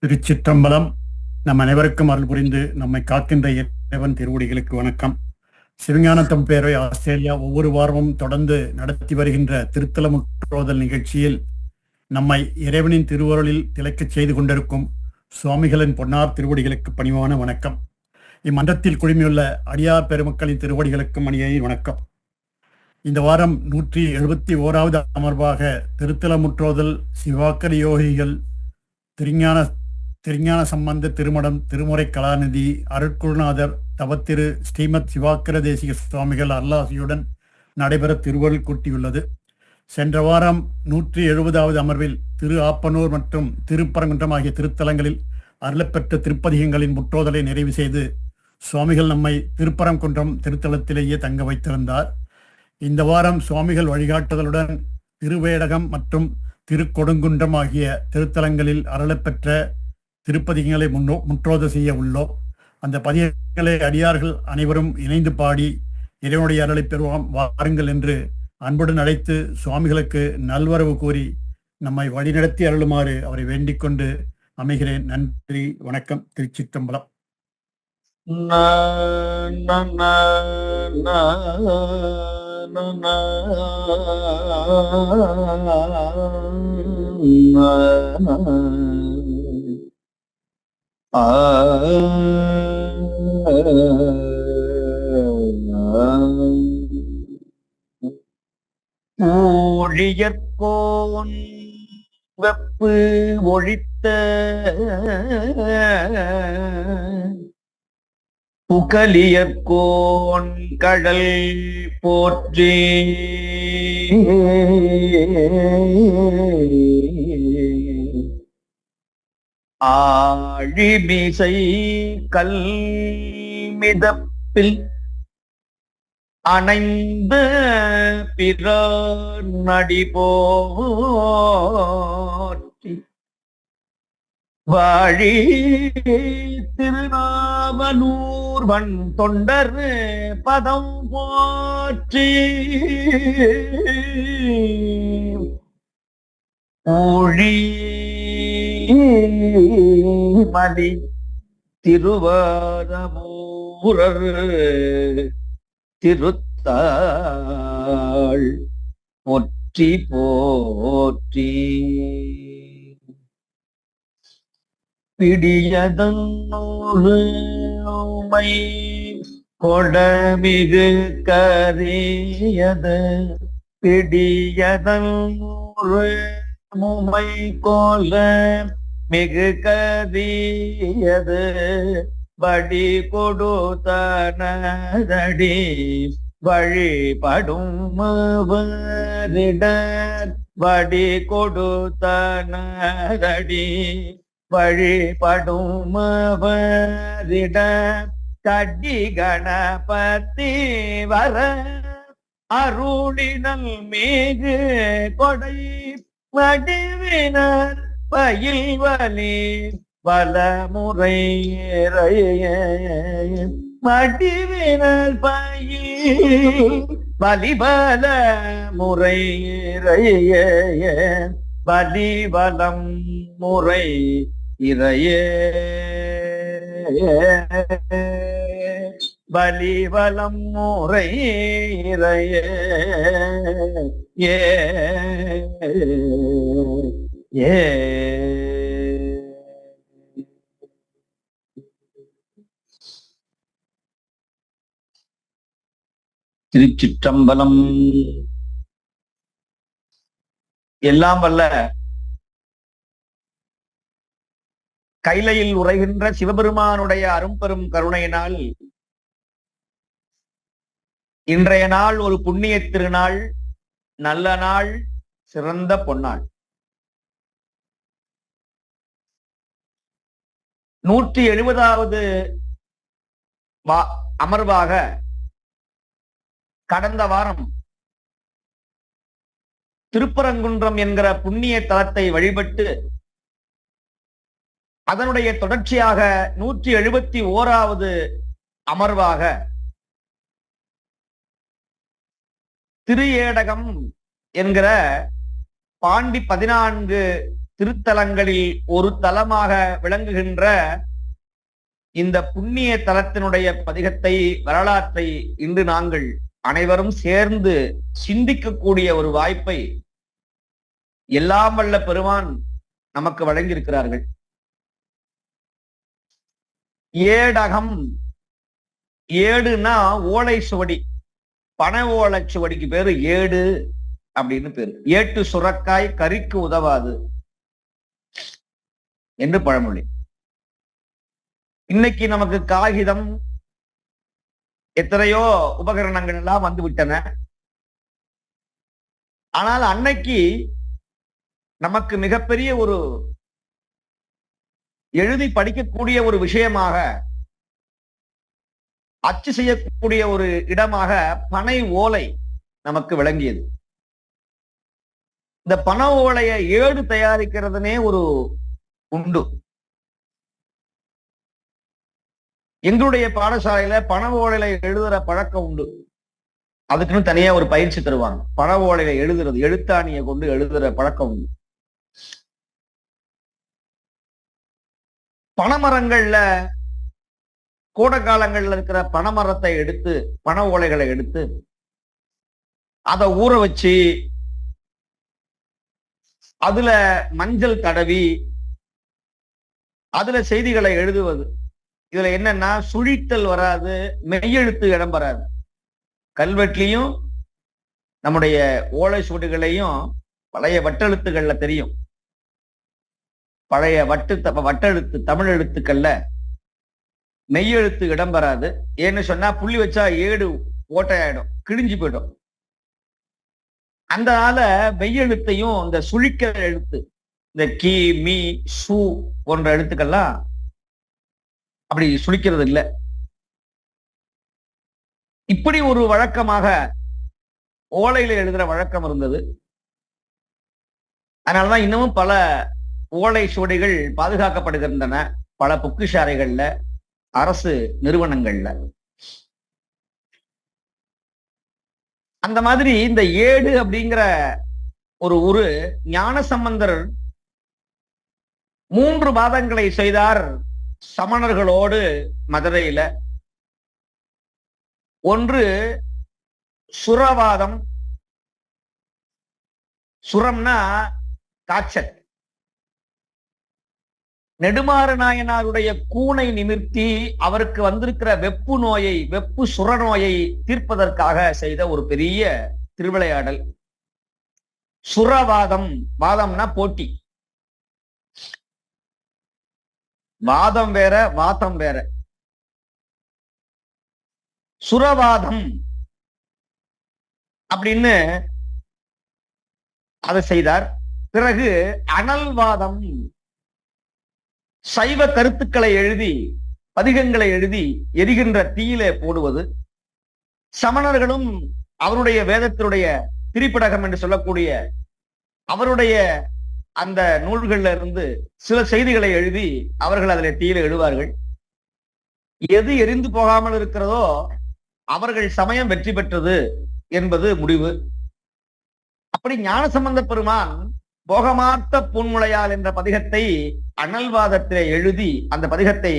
திருச்சிற்றம்பலம். நம் அனைவருக்கும் அருள் புரிந்து நம்மை காக்கின்ற இறைவன் திருவடிகளுக்கு வணக்கம். சிவஞானத்தம் பேரவை ஆஸ்திரேலியா ஒவ்வொரு வாரமும் தொடர்ந்து நடத்தி வருகின்ற திருத்தல முற்றோதல் நிகழ்ச்சியில் நம்மை இறைவனின் திருவருளில் திளைக்கச் செய்து கொண்டிருக்கும் சுவாமிகளின் பொன்னார் திருவடிகளுக்கு பணிவான வணக்கம். இம்மன்றத்தில் குழுமியுள்ள அடியார் பெருமக்களின் திருவடிகளுக்கும் மணியை வணக்கம். இந்த வாரம் 171வது அமர்வாக திருத்தல முற்றோதல் சிவாக்கர யோகிகள் திருஞான சம்பந்த திருமடம் திருமுறை கலாநிதி அருட்குருநாதர் தவத்திரு ஸ்ரீமத் சிவாக்கர தேசிக சுவாமிகள் அருளாசியுடன் நடைபெற திருவருள் கூட்டியுள்ளது. சென்ற வாரம் 170வது அமர்வில் திரு ஆப்பனூர் மற்றும் திருப்பரங்குன்றம் ஆகிய திருத்தலங்களில் அருளப்பெற்ற திருப்பதிகங்களின் முற்றோதலை நிறைவு செய்து சுவாமிகள் நம்மை திருப்பரங்குன்றம் திருத்தலத்திலேயே தங்க வைத்திருந்தார். இந்த வாரம் சுவாமிகள் வழிகாட்டுதலுடன் திருவேடகம் மற்றும் திருக்கொடுங்குன்றம் ஆகிய திருத்தலங்களில் அருளப்பெற்ற திருப்பதிகங்களை முற்றோத செய்ய உள்ளோம். அந்த பதிகங்களை அடியார்கள் அனைவரும் இணைந்து பாடி இறைவனுடைய அருளை பெறுவோம் வாருங்கள் என்று அன்புடன் அழைத்து சுவாமிகளுக்கு நல்வரவு கூறி நம்மை வழிநடத்தி அருளுமாறு அவரை வேண்டிக் கொண்டு அமைகிறேன். நன்றி, வணக்கம். திருச்சிற்றம்பலம். ஊழியற்கோன் வெப்பு ஒழித்த புகலியற்கோன் கடல் போற்றி ஆழிமிசை கல் மிதப்பில் அணைந்த பிறர் நடி போற்றி வாழி திருநாவலூர் வன் தொண்டர் பதம் போற்றி ஊழி மலி திருவாரமூரர் திருத்தாள் போற்றி போற்றி பிடியதன்னூறு உமை கொடமிகு கரியது பிடியதன்னூறு முமை கோல மிகு கரியது வடி கொடுத்தனதடி வழிபடும் வடி கொடுத்தனதடி வழிபடும் கடி கணபதி வர அருளினல் மிகு கொடை வடிவினர் பயில் வலி வலமுறை வடிவினர் பயில் வலிபல முறை வலிவலம் முறை இறையே வலிவலம் முறை இறையே ஏ ஏ திருச்சிற்றம்பலம். எல்லாம் வல்ல கைலையில் உரைகின்ற சிவபெருமானுடைய அரும்பெரும் கருணையினால் இன்றைய நாள் ஒரு புண்ணிய திருநாள், நல்ல நாள், சிறந்த பொன்னாள். 170வது அமர்வாக கடந்த வாரம் திருப்பரங்குன்றம் என்கிற புண்ணிய தலத்தை வழிபட்டு அதனுடைய தொடர்ச்சியாக 171வது அமர்வாக திரு ஏடகம் என்கிற பாண்டி 14 திருத்தலங்களில் ஒரு தலமாக விளங்குகின்ற இந்த புண்ணிய தலத்தினுடைய பதிகத்தை, வரலாற்றை இன்று நாங்கள் அனைவரும் சேர்ந்து சிந்திக்கக்கூடிய ஒரு வாய்ப்பை எல்லாம் வல்ல பெருமான் நமக்கு வழங்கியிருக்கிறார்கள். ஏடகம், ஏடுனா ஓலை சுவடி, பனை ஓலை சுவடிக்கு பேரு ஏடு அப்படின்னு பேரு. ஏட்டு சுரக்காய் கறிக்கு உதவாது என்று பழமொழி. இன்னைக்கு நமக்கு காகிதம், எத்தனையோ உபகரணங்கள் எல்லாம் வந்து விட்டன. ஆனால் அன்னைக்கு நமக்கு மிகப்பெரிய ஒரு எழுதி படிக்கக்கூடிய ஒரு விஷயமாக, அச்சு செய்யக்கூடிய ஒரு இடமாக பனை ஓலை நமக்கு விளங்கியது. இந்த பனை ஓலையை ஏடு தயாரிக்கிறதுனே ஒரு உண்டு. எங்களுடைய பாடசாலையில பனை ஓலையில எழுதுற பழக்கம் உண்டு. அதுக்குன்னு தனியா ஒரு பயிற்சி தருவாங்க. பனை ஓலையில எழுதுறது, எழுத்தாணியை கொண்டு எழுதுற பழக்கம் உண்டு. பனைமரங்கள்ல கோடை காலங்கள்ல இருக்கிற பனைமரத்தை எடுத்து, பனை ஓலைகளை எடுத்து அதை ஊற வச்சு அதுல மஞ்சள் தடவி அதுல செய்திகளை எழுதுவது. இதுல என்னன்னா, சுழித்தல் வராது, மெய்யெழுத்து இடம் வராது. கல்வெட்டுலையும் நம்முடைய ஓலை சுவடுகளையும் பழைய வட்டெழுத்துக்கள்ல தெரியும். பழைய வட்டெழுத்து தமிழ் எழுத்துக்கள்ல மெய்யெழுத்து இடம் வராது. ஏன்னு சொன்னா புள்ளி வச்சா ஏடு ஓட்டையாயிடும், கிழிஞ்சு போயிடும். அதனால மெய்யெழுத்தையும் இந்த சுழிக்கிற எழுத்து, இந்த கி, மீ, சு போன்ற எழுத்துக்கள்லாம் அப்படி சுழிக்கிறது இல்லை. இப்படி ஒரு வழக்கமாக ஓலையில எழுதுற வழக்கம் இருந்தது. அதனாலதான் இன்னமும் பல ஓலை சுவடிகள் பாதுகாக்கப்படுகின்றன பல பொக்கிஷாலைகள்ல, அரசு நிறுவனங்கள்ல. அந்த மாதிரி இந்த ஏடு அப்படிங்கிற ஒரு ஞானசம்பந்தர் 3 வாதங்களை செய்தார் சமணர்களோடு மதுரையில. ஒன்று சுரவாதம். சுரம்னா காய்ச்சல். நெடுமாறு நாயனாருடைய கூனை நிமிர்த்தி அவருக்கு வந்திருக்கிற வெப்பு சுர நோயை தீர்ப்பதற்காக செய்த ஒரு பெரிய திருவிளையாடல் சுரவாதம். வாதம்னா போட்டி. வாதம் வேற, வாதம் வேற. சுரவாதம் அப்படின்னு அதை செய்தார். பிறகு அனல்வாதம், சைவ கருத்துக்களை எழுதி, பதிகங்களை எழுதி எரிகின்ற தீயிலே போடுவது. சமணர்களும் அவருடைய வேதத்தினுடைய திரிபடகம் என்று சொல்லக்கூடிய அவருடைய அந்த நூல்கள்ல இருந்து சில செய்திகளை எழுதி அவர்கள் அதில் தீயில எழுவார்கள். எது எரிந்து போகாமல் இருக்கிறதோ அவர்கள் சமயம் வெற்றி பெற்றது என்பது முடிவு. அப்படி ஞானசம்பந்த பெருமான் போகமார்த்த பூன்முளையால் என்ற பதிகத்தை அனல்வாதத்திலே எழுதி அந்த பதிகத்தை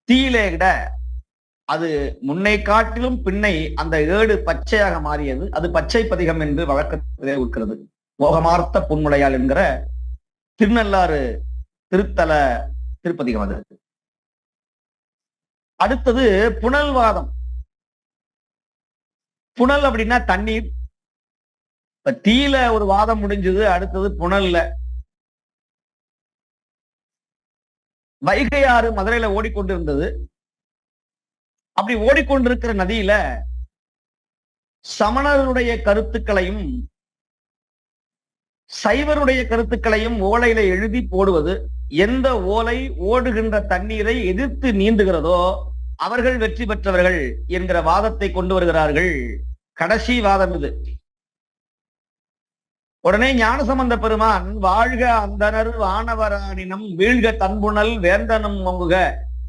தீயிலே இட, அது முன்னை காட்டிலும் பின்னை அந்த ஏடு பச்சையாக மாறியது. அது பச்சை பதிகம் என்று வழக்கத்திலே இருக்கிறது. போகமார்த்த பூன்முளையால் என்கிற திருநள்ளாறு திருத்தல திருப்பதிகம் அது. அடுத்தது புனல்வாதம். புனல் அப்படின்னா தண்ணீர். இப்ப தீயில ஒரு வாதம் முடிஞ்சது, அடுத்தது புனல்ல. வைகை ஆறு மதுரையில ஓடிக்கொண்டிருந்தது. அப்படி ஓடிக்கொண்டிருக்கிற நதியில சமணருடைய கருத்துக்களையும் சைவருடைய கருத்துக்களையும் ஓலையில எழுதி போடுவது. எந்த ஓலை ஓடுகின்ற தண்ணீரை எதிர்த்து நீந்துகிறதோ அவர்கள் வெற்றி பெற்றவர்கள் என்கிற வாதத்தை கொண்டு வருகிறார்கள். கடைசி வாதம் இது. உடனே ஞானசம்பந்த பெருமான் வாழ்க அந்தனர் வானவரானினம் வீழ்க தன்புணல் வேந்தனும் மங்குக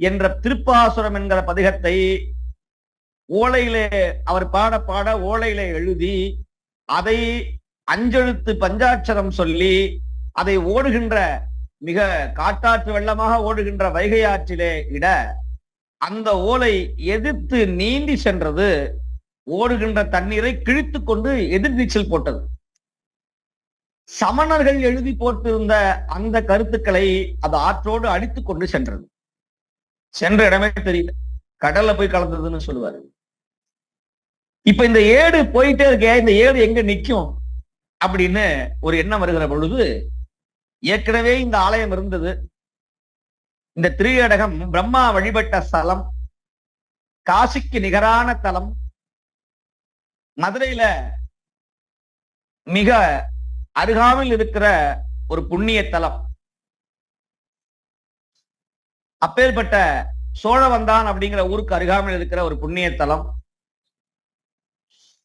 என்ற திருப்பாசுரம் என்கிற பதிகத்தை ஓலையிலே அவர் பாட பாட ஓலையிலே எழுதி அதை அஞ்செழுத்து பஞ்சாட்சரம் சொல்லி அதை ஓடுகின்ற மிக காட்டாற்று வெள்ளமாக ஓடுகின்ற வைகை ஆற்றிலே இட அந்த ஓலை எதிர்த்து நீந்தி சென்றது, ஓடுகின்ற தண்ணீரை கிழித்து கொண்டு எதிர்நீச்சல் போட்டது. சமணர்கள் எழுதி போட்டிருந்த அந்த கருத்துக்களை அது ஆற்றோடு அடித்துக் கொண்டு சென்றது. சென்ற இடமே தெரியல, கடல்ல போய் கலந்ததுன்னு சொல்லுவாரு. இப்ப இந்த ஏடு போயிட்டே இருக்க, இந்த ஏடு எங்க நிக்கும் அப்படின்னு ஒரு எண்ணம் வருகிற பொழுது, ஏற்கனவே இந்த ஆலயம் இருந்தது. இந்த திரியடகம் பிரம்மா வழிபட்ட ஸ்தலம், காசிக்கு நிகரான தலம், மதுரையில மிக அருகாமையில் இருக்கிற ஒரு புண்ணிய தலம். அப்பேற்பட்ட சோழவந்தான் அப்படிங்கிற ஊருக்கு அருகாமையில் இருக்கிற ஒரு புண்ணிய தலம்,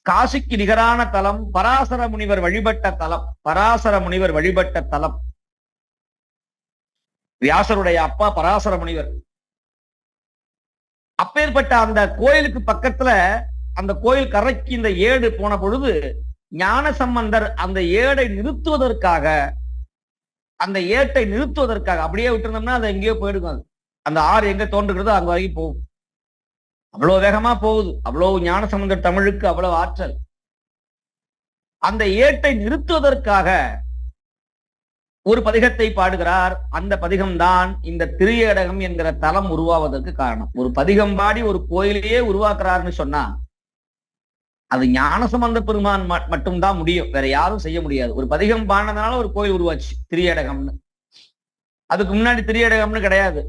காசிக்கு நிகரான தலம், பராசர முனிவர் வழிபட்ட தலம். பராசர முனிவர் வழிபட்ட தலம். வியாசருடைய அப்பா பராசர முனிவர். அப்பேற்பட்ட அந்த கோயிலுக்கு பக்கத்துல, அந்த கோயில் கரைக்கு இந்த ஏடு போன பொழுது ஞான சம்பந்தர் அந்த ஏடை நிறுத்துவதற்காக, அந்த ஏட்டை நிறுத்துவதற்காக, அப்படியே விட்டுருந்தோம்னா அது எங்கேயோ போயிடுக்கும். அந்த ஆறு எங்க தோன்றுகிறதோ அங்க வரைக்கும் போகும். அவ்வளவு வேகமா போகுது. அவ்வளவு ஞான சம்பந்தர் தமிழுக்கு அவ்வளவு ஆற்றல். அந்த ஏட்டை நிறுத்துவதற்காக ஒரு பதிகத்தை பாடுகிறார். அந்த பதிகம்தான் இந்த திரியடகம் என்கிற தலம் உருவாவதற்கு காரணம். ஒரு பதிகம் பாடி ஒரு கோயிலையே உருவாக்குறாருன்னு சொன்னா அது ஞானசம்பந்த பெருமான் மட்டும்தான் முடியும், வேற யாரும் செய்ய முடியாது. ஒரு பதிகம் பாடினதுனால ஒரு கோயில் உருவாச்சு திரியடகம்னு. அதுக்கு முன்னாடி திரியடகம்னு கிடையாது,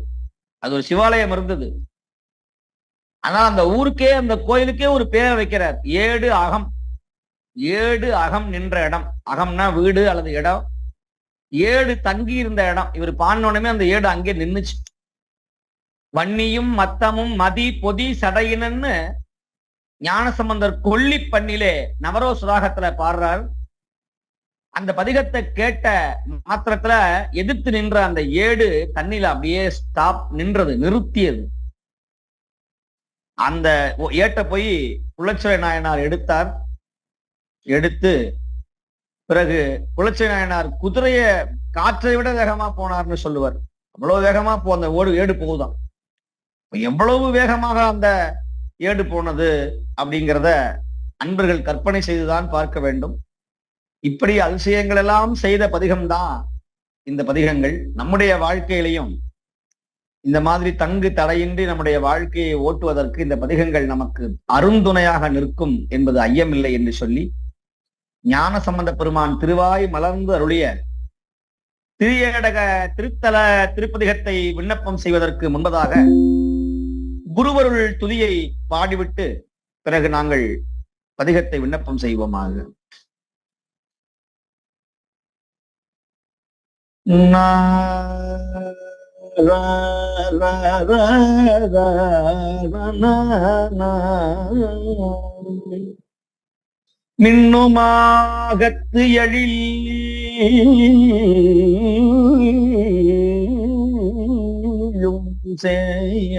அது ஒரு சிவாலயம் இருந்தது. ஆனா அந்த ஊருக்கே, அந்த கோயிலுக்கே ஒரு பேரை வைக்கிறார், ஏடு அகம். ஏடு அகம் நின்ற இடம். அகம்னா வீடு அல்லது இடம், ஏடு தங்கி இருந்த இடம். இவர் பாடினோடனே அந்த ஏடு அங்கே நின்னுச்சு. வன்னியும் மத்தமும் மதி பொதி சடையினன்னு ஞானசம்பந்தர் கொல்லி பண்ணிலே நவரோ சுராகத்துல பாடுறார். அந்த பதிகத்தை கேட்ட மாத்திரத்துல எதிர்த்து நின்ற அந்த ஏடு தண்ணியில அப்படியே ஸ்டாப் நின்றது, நிறுத்தியது. அந்த ஏட்டை போய் குலச்சிறை நாயனார் எடுத்தார். எடுத்து பிறகு குலச்சிறை நாயனார் குதிரைய காற்றை விட வேகமா போனார்னு சொல்லுவார். அவ்வளவு வேகமா அந்த ஏடு போகுதான். எவ்வளவு வேகமாக அந்த ஏடு போனது அப்படிங்கிறத அன்பர்கள் கற்பனை செய்துதான் பார்க்க வேண்டும். இப்படி அதிசயங்கள் எல்லாம் செய்த பதிகம்தான் இந்த பதிகங்கள். நம்முடைய வாழ்க்கையிலையும் இந்த மாதிரி தங்கு தடையின்றி நம்முடைய வாழ்க்கையை ஓட்டுவதற்கு இந்த பதிகங்கள் நமக்கு அருந்துணையாக நிற்கும் என்பது ஐயமில்லை என்று சொல்லி, ஞான சம்பந்த பெருமான் திருவாய் மலர்ந்து அருளிய திரியடக திருத்தல திருப்பதிகத்தை விண்ணப்பம் செய்வதற்கு முன்பதாக குருவருள் துதியை பாடிவிட்டு பிறகு நாங்கள் பதிகத்தை விண்ணப்பம் செய்வோமாக. மின்னுமாகத்து எழில் செய்ய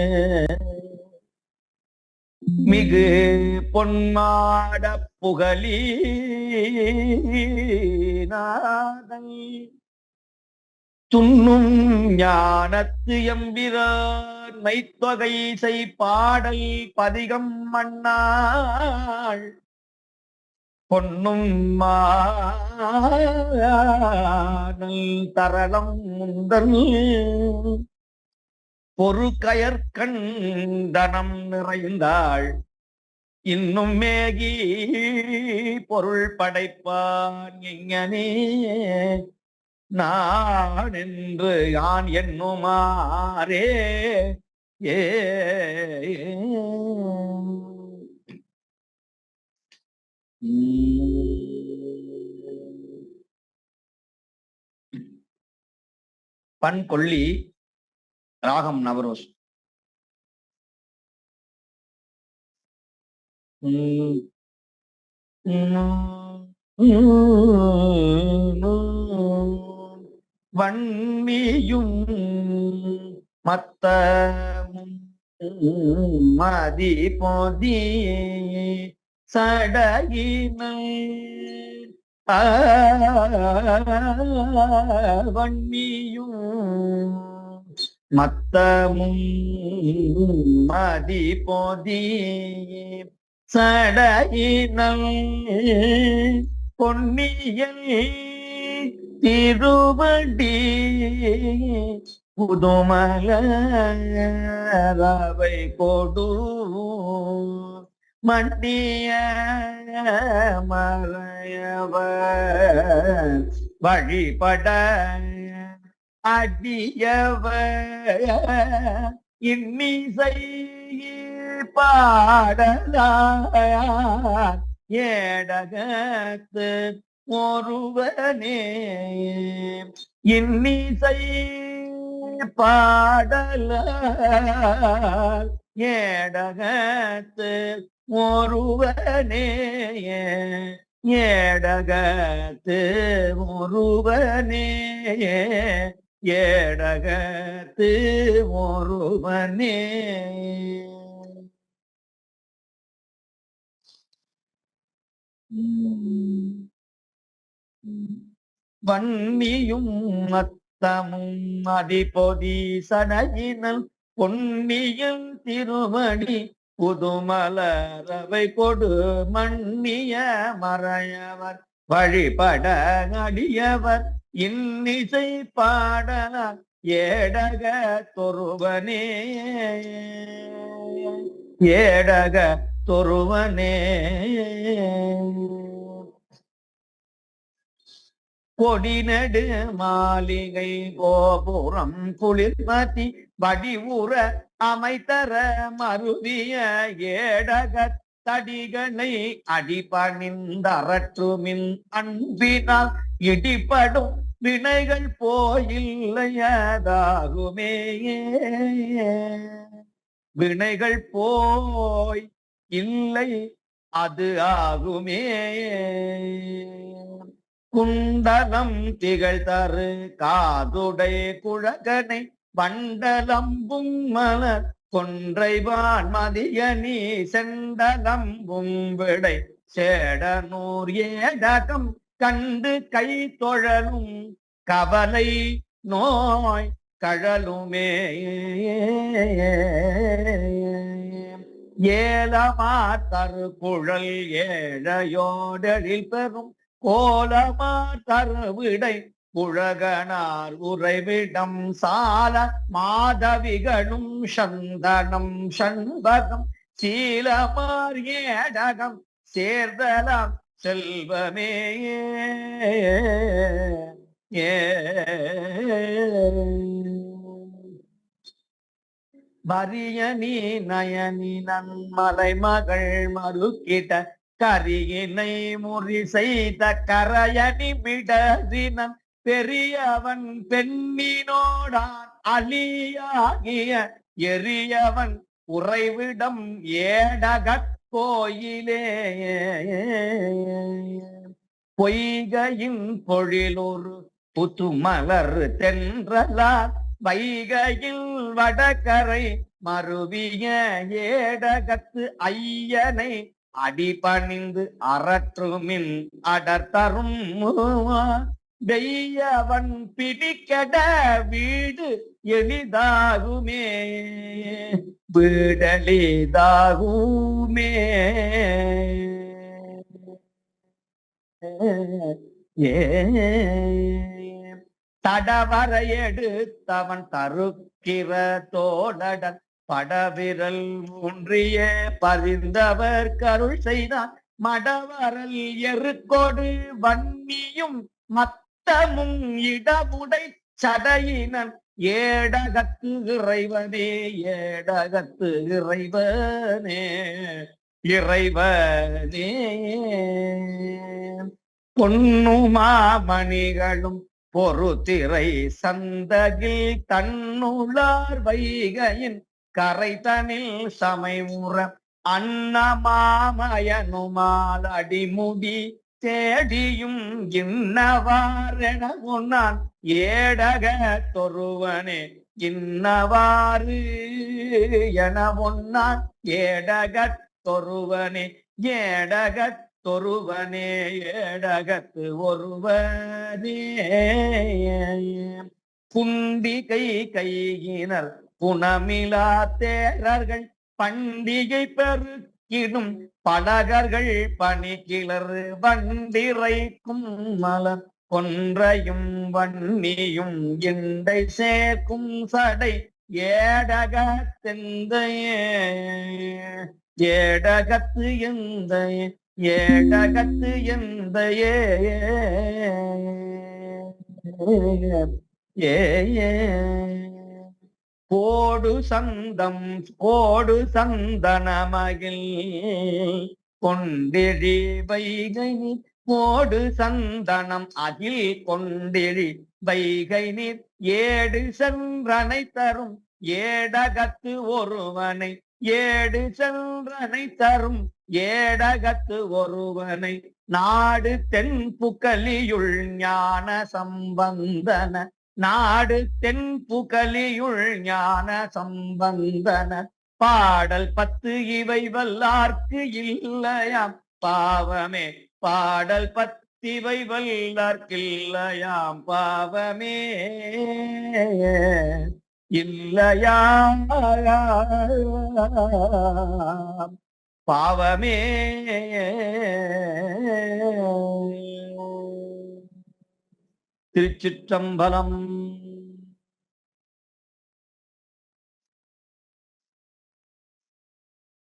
மிகு பொன்மாட புகழி நாதன் துண்ணும் ஞானத்து எம்பிரான் மைத்தொகை செய் பாடல் பதிகம் மண்ணாள் பொன்னும் மானல் தரளம் முந்தன் பொறு கயற்கண்டனம் நிறைந்தாள் இன்னும் மேகி பொருள் படைப்பான் எங்கனே நான் என்று யான் என்னுமாறே ஏ பண் கொள்ளி, ராகம் நவரோஸ். வன்மியும் மத்தமும் மதி பொதி சடையினை வன்னியும் மத்தமும் மதி போதி சடையினல் பொன்னியல் திருவடி புதுமலரவை கொடு மன்னிய மறையவர் வழிபட அடியவர் இன்னிசை பாடலார் ஏடகத்து ஒருவனே இன்னிசை பாடலார் ஏடகத்து ஒருவனே ஏடகத்து ஒருவனே ஏடகத்து ஒருவனே. வன்னியும் மத்தமும் அதிபொதி சடையினல் பொன்னியில் திருமணி புதுமலரவை கொடு மன்னிய மறையவர் வழிபட அடியவர் இன்னிசை பாடலார் ஏடக தொருவனே ஏடக தொருவனே. கொடிநடு மாளிகை கோபுரம் குளிர்மதி வடிவுற அமைத்தர மருவிய ஏடக தடிகளை அடிபணிந்தரற்றுமின் அன்பினால் இடிபடும் வினைகள் போயில்லையதாகுமே வினைகள் போய் இல்லை அது ஆகுமே. குண்டலம் திகழ் தரு காதுடை குழகனை வண்டலம்பும் மலர் கொன்றைவான் மதியனி செண்டலம்பும் விடை சேடனூர் ஏடகம் கண்டு கை தொழலும் கவலை நோய் கழலுமே ஏலமா தரு குழல் ஏழையோடலில் பெறும் கோலமா தருவிடை புழகனார் உறைவிடம் சால மாதவிகளும் சந்தனம் சண்பகம் சீலமார் ஏடகம் சேர்தலாம் செல்வமே மரியனி நயனி நன்மலை மகள் மறுக்கிட்ட கரியினை முறி செய்த கரையணி மிடறினன் பெரியவன் பெண்ணினோடான் அலியாகிய எரியவன் உறைவிடம் ஏடகக் கோயிலே பொய்கையின் பொழிலொரு புதுமலர் தென்றலார் வைகையில் வடகரை மருவிய ஏடகத்து ஐயனை அடிபணிந்து அரற்றுமின் அடர்த்தரும் வெய்யவன் பிடிக்கட வீடு எளிதாகுமே வீடலிதாகுமே. தடவர எடுத்தவன் தருக்கிற தோழடன் படவிரல் ஊன்றிய பரிந்தவர் கருள் செய்தான் மடவரல் எருக்கோடு வன்னியும் மத்தமும் இடமுடை சடையினன் ஏடகத்து இறைவனே ஏடகத்து இறைவனே இறைவனே. பொன்னுமாமணிகளும் பொறுத்திரை சந்தகில் தன்னுளார் வைகையின் கரைதனில் சமைமுற அன்னமாமயனுமால் அடிமுடி தேடியும் இன்னவாரென உன்னான் ஏடக தொருவனே இன்னவாறு என உன்னான் ஏடக தொருவனே ஏடக ஏடகத்தொருவனே ஏடகத்து ஒருவனே புண்டிகை கையினர் புனமிலா தேரர்கள் பண்டிகை பெருக்கிடும் படகர்கள் பணிக்கிளர் வண்டிரைக்கும் மலர் கொன்றையும் வன்னியும் இண்டை சேர்க்கும் சடை ஏடகத்தெந்தையே ஏடகத்து எந்தையே ஏடகத்து எந்தையே ஏ கோடு சந்தம் கோடு சந்தனமகில் கொண்டிழி வைகை நீர் கோடு சந்தனம் அகில் கொண்டிழி வைகை நீர் ஏடு சென்றனை தரும் ஏடகத்து ஒருவனை ஏடு சென்றனை தரும் ஏடகத்து ஒருவனை நாடு தென்புகலியுள் ஞான சம்பந்தன நாடு தென்புகலியுள் ஞான சம்பந்தன பாடல் 10 இவை வல்லார்க்கு இல்லையாம் பாவமே பாடல் 10 இவை வல்லார்க்கில்லையாம் பாவமே இல்லையாம் பாவமே. திருச்சிற்றம்பலம்.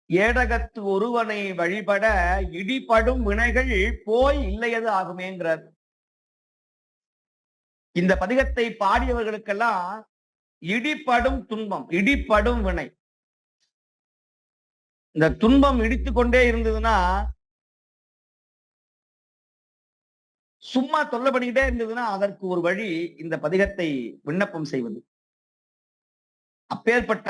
ஏடகத்து ஒருவனை வழிபட இடிபடும் வினைகள் போய் இல்லையது ஆகுமேங்கிறார். இந்த பதிகத்தை பாடியவர்களுக்கெல்லாம் இடிபடும் துன்பம், இடிபடும் வினை, இந்த துன்பம் இடித்து கொண்டே இருந்ததுன்னா, சும்மா தொல்லை பண்ணிக்கிட்டே இருந்ததுன்னா அதற்கு ஒரு வழி இந்த பதிகத்தை விண்ணப்பம் செய்வது. அப்பேற்பட்ட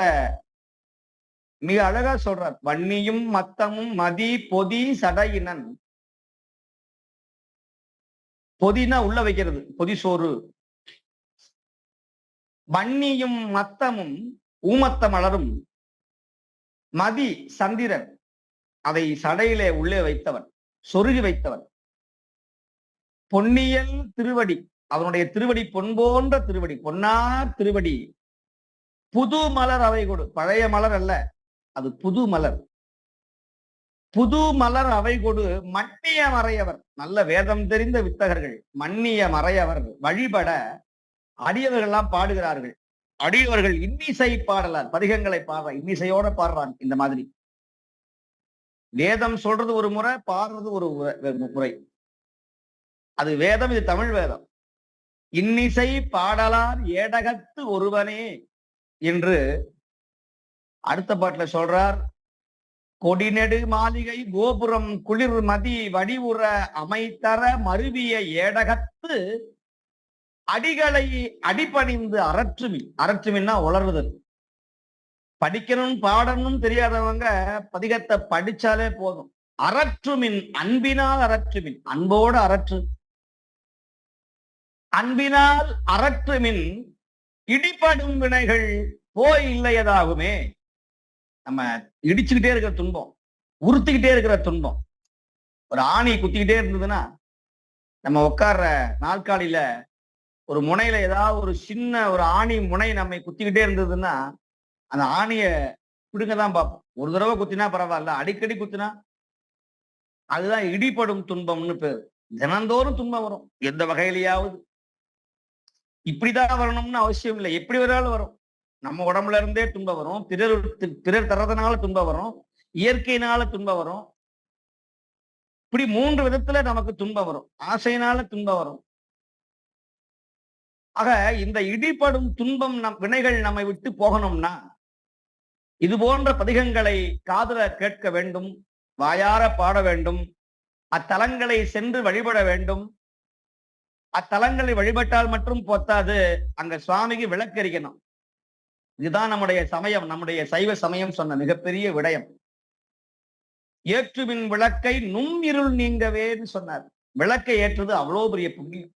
மிக அழகா சொல்றார். வன்னியும் மத்தமும் மதி பொதி சடையினன். பொதினா உள்ள வைக்கிறது, பொதி சோறு. வன்னியும் மத்தமும் ஊமத்த மலரும், மதி சந்திரன், அதை சடையிலே உள்ளே வைத்தவன், சொருகி வைத்தவன். பொன்னியல் திருவடி, அவனுடைய திருவடி பொன் போன்ற திருவடி, பொன்னார் திருவடி. புது மலர் அவை கொடு, பழைய மலர் அல்ல, அது புது மலர். புது மலர் அவை கொடு மன்னிய மறையவர், நல்ல வேதம் தெரிந்த வித்தகர்கள் மன்னிய மறையவர் வழிபட அடியவர்கள்லாம் பாடுகிறார்கள். அடியவர்கள் இன்னிசை பாடலார், பதிகங்களை பாடுற, இன்னிசையோட பாடுறாங்க. இந்த மாதிரி வேதம் சொல்றது ஒரு முறை, பாடுறது ஒரு முறை. அது வேதம், இது தமிழ் வேதம். இன்னிசை பாடலார் ஏடகத்து ஒருவனே என்று அடுத்த பாட்டுல சொல்றார். கொடிநெடு மாளிகை கோபுரம் குளிர் மதி வடிவுற அமைத்தர மருவிய ஏடகத்து அடிகளை அடிபணிந்து அரற்றுமின். அரற்றுமின்னா உளறுதல். படிக்கணும் பாடணும் தெரியாதவங்க பதிகத்தை படிச்சாலே போதும். அரற்றுமின், அன்பினால் அரற்றுமின், அன்போடு அரற்று. அன்பினால் அரற்றுமின் இடிபடும் வினைகள் போய் இல்லையதாகுமே. நம்ம இடிச்சுக்கிட்டே இருக்கிற துன்பம், உறுத்திக்கிட்டே இருக்கிற துன்பம், ஒரு ஆணி குத்திக்கிட்டே இருந்ததுன்னா, நம்ம உட்கார்ற நாற்காலியில ஒரு முனையில ஏதாவது ஒரு சின்ன ஒரு ஆணி முனை நம்மை குத்திக்கிட்டே இருந்ததுன்னா அந்த ஆணிய பிடுங்கதான் பார்ப்போம். ஒரு தடவை குத்தினா பரவாயில்ல, அடிக்கடி குத்தினா அதுதான் இடிபடும் துன்பம்னு பேரு. தினந்தோறும் துன்பம் வரும், எந்த வகையிலையாவது. இப்படிதான் வரணும்னு அவசியம் இல்லை, எப்படி வராலும் வரும். நம்ம உடம்புல இருந்தே துன்பம் வரும், பிறர் தரதுனால துன்பம் வரும், இயற்கையினால துன்பம் வரும். இப்படி 3 விதத்துல நமக்கு துன்பம் வரும். ஆசையினால துன்பம் வரும். ஆக இந்த இடிபடும் துன்பம் வினைகள் நம்மை விட்டு போகணும்னா இது போன்ற பதிகங்களை காதுல கேட்க வேண்டும், வாயார பாட வேண்டும், அத்தலங்களை சென்று வழிபட வேண்டும். அத்தலங்களை வழிபட்டால் மட்டும் போத்தாது, அங்க சுவாமிக்கு விளக்கரிக்கணும். இதுதான் நம்முடைய சமயம், நம்முடைய சைவ சமயம் சொன்ன மிகப்பெரிய விடயம். ஏற்றுமின் விளக்கை நுண் இருள் நீங்கவேன்னு சொன்னார். விளக்கை ஏற்றுவது அவ்வளோ பெரிய புண்ணியம்.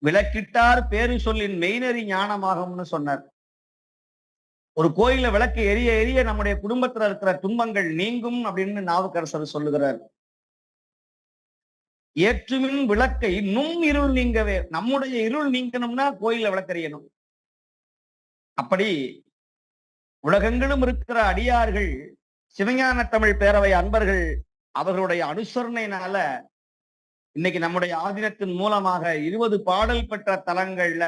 விளக்கிட்டார் பேரு சொல்லின் மெய்நெறி ஞானமாகும்னு சொன்னார். ஒரு கோயில விளக்கு எரிய எரிய நம்முடைய குடும்பத்துல இருக்கிற துன்பங்கள் நீங்கும் அப்படின்னு நாவுக்கரசர் சொல்லுகிறார். ஏற்றுமின் விளக்கை நும் இருள் நீங்கவே. நம்முடைய இருள் நீங்கணும்னா கோயில விளக்கறியணும். அப்படி உலகெங்கிலும் இருக்கிற அடியார்கள், சிவஞான தமிழ் பேரவை அன்பர்கள் அவர்களுடைய அனுசரணையினால இன்னைக்கு நம்முடைய ஆதீனத்தின் மூலமாக 20 பாடல் பெற்ற தலங்கள்ல,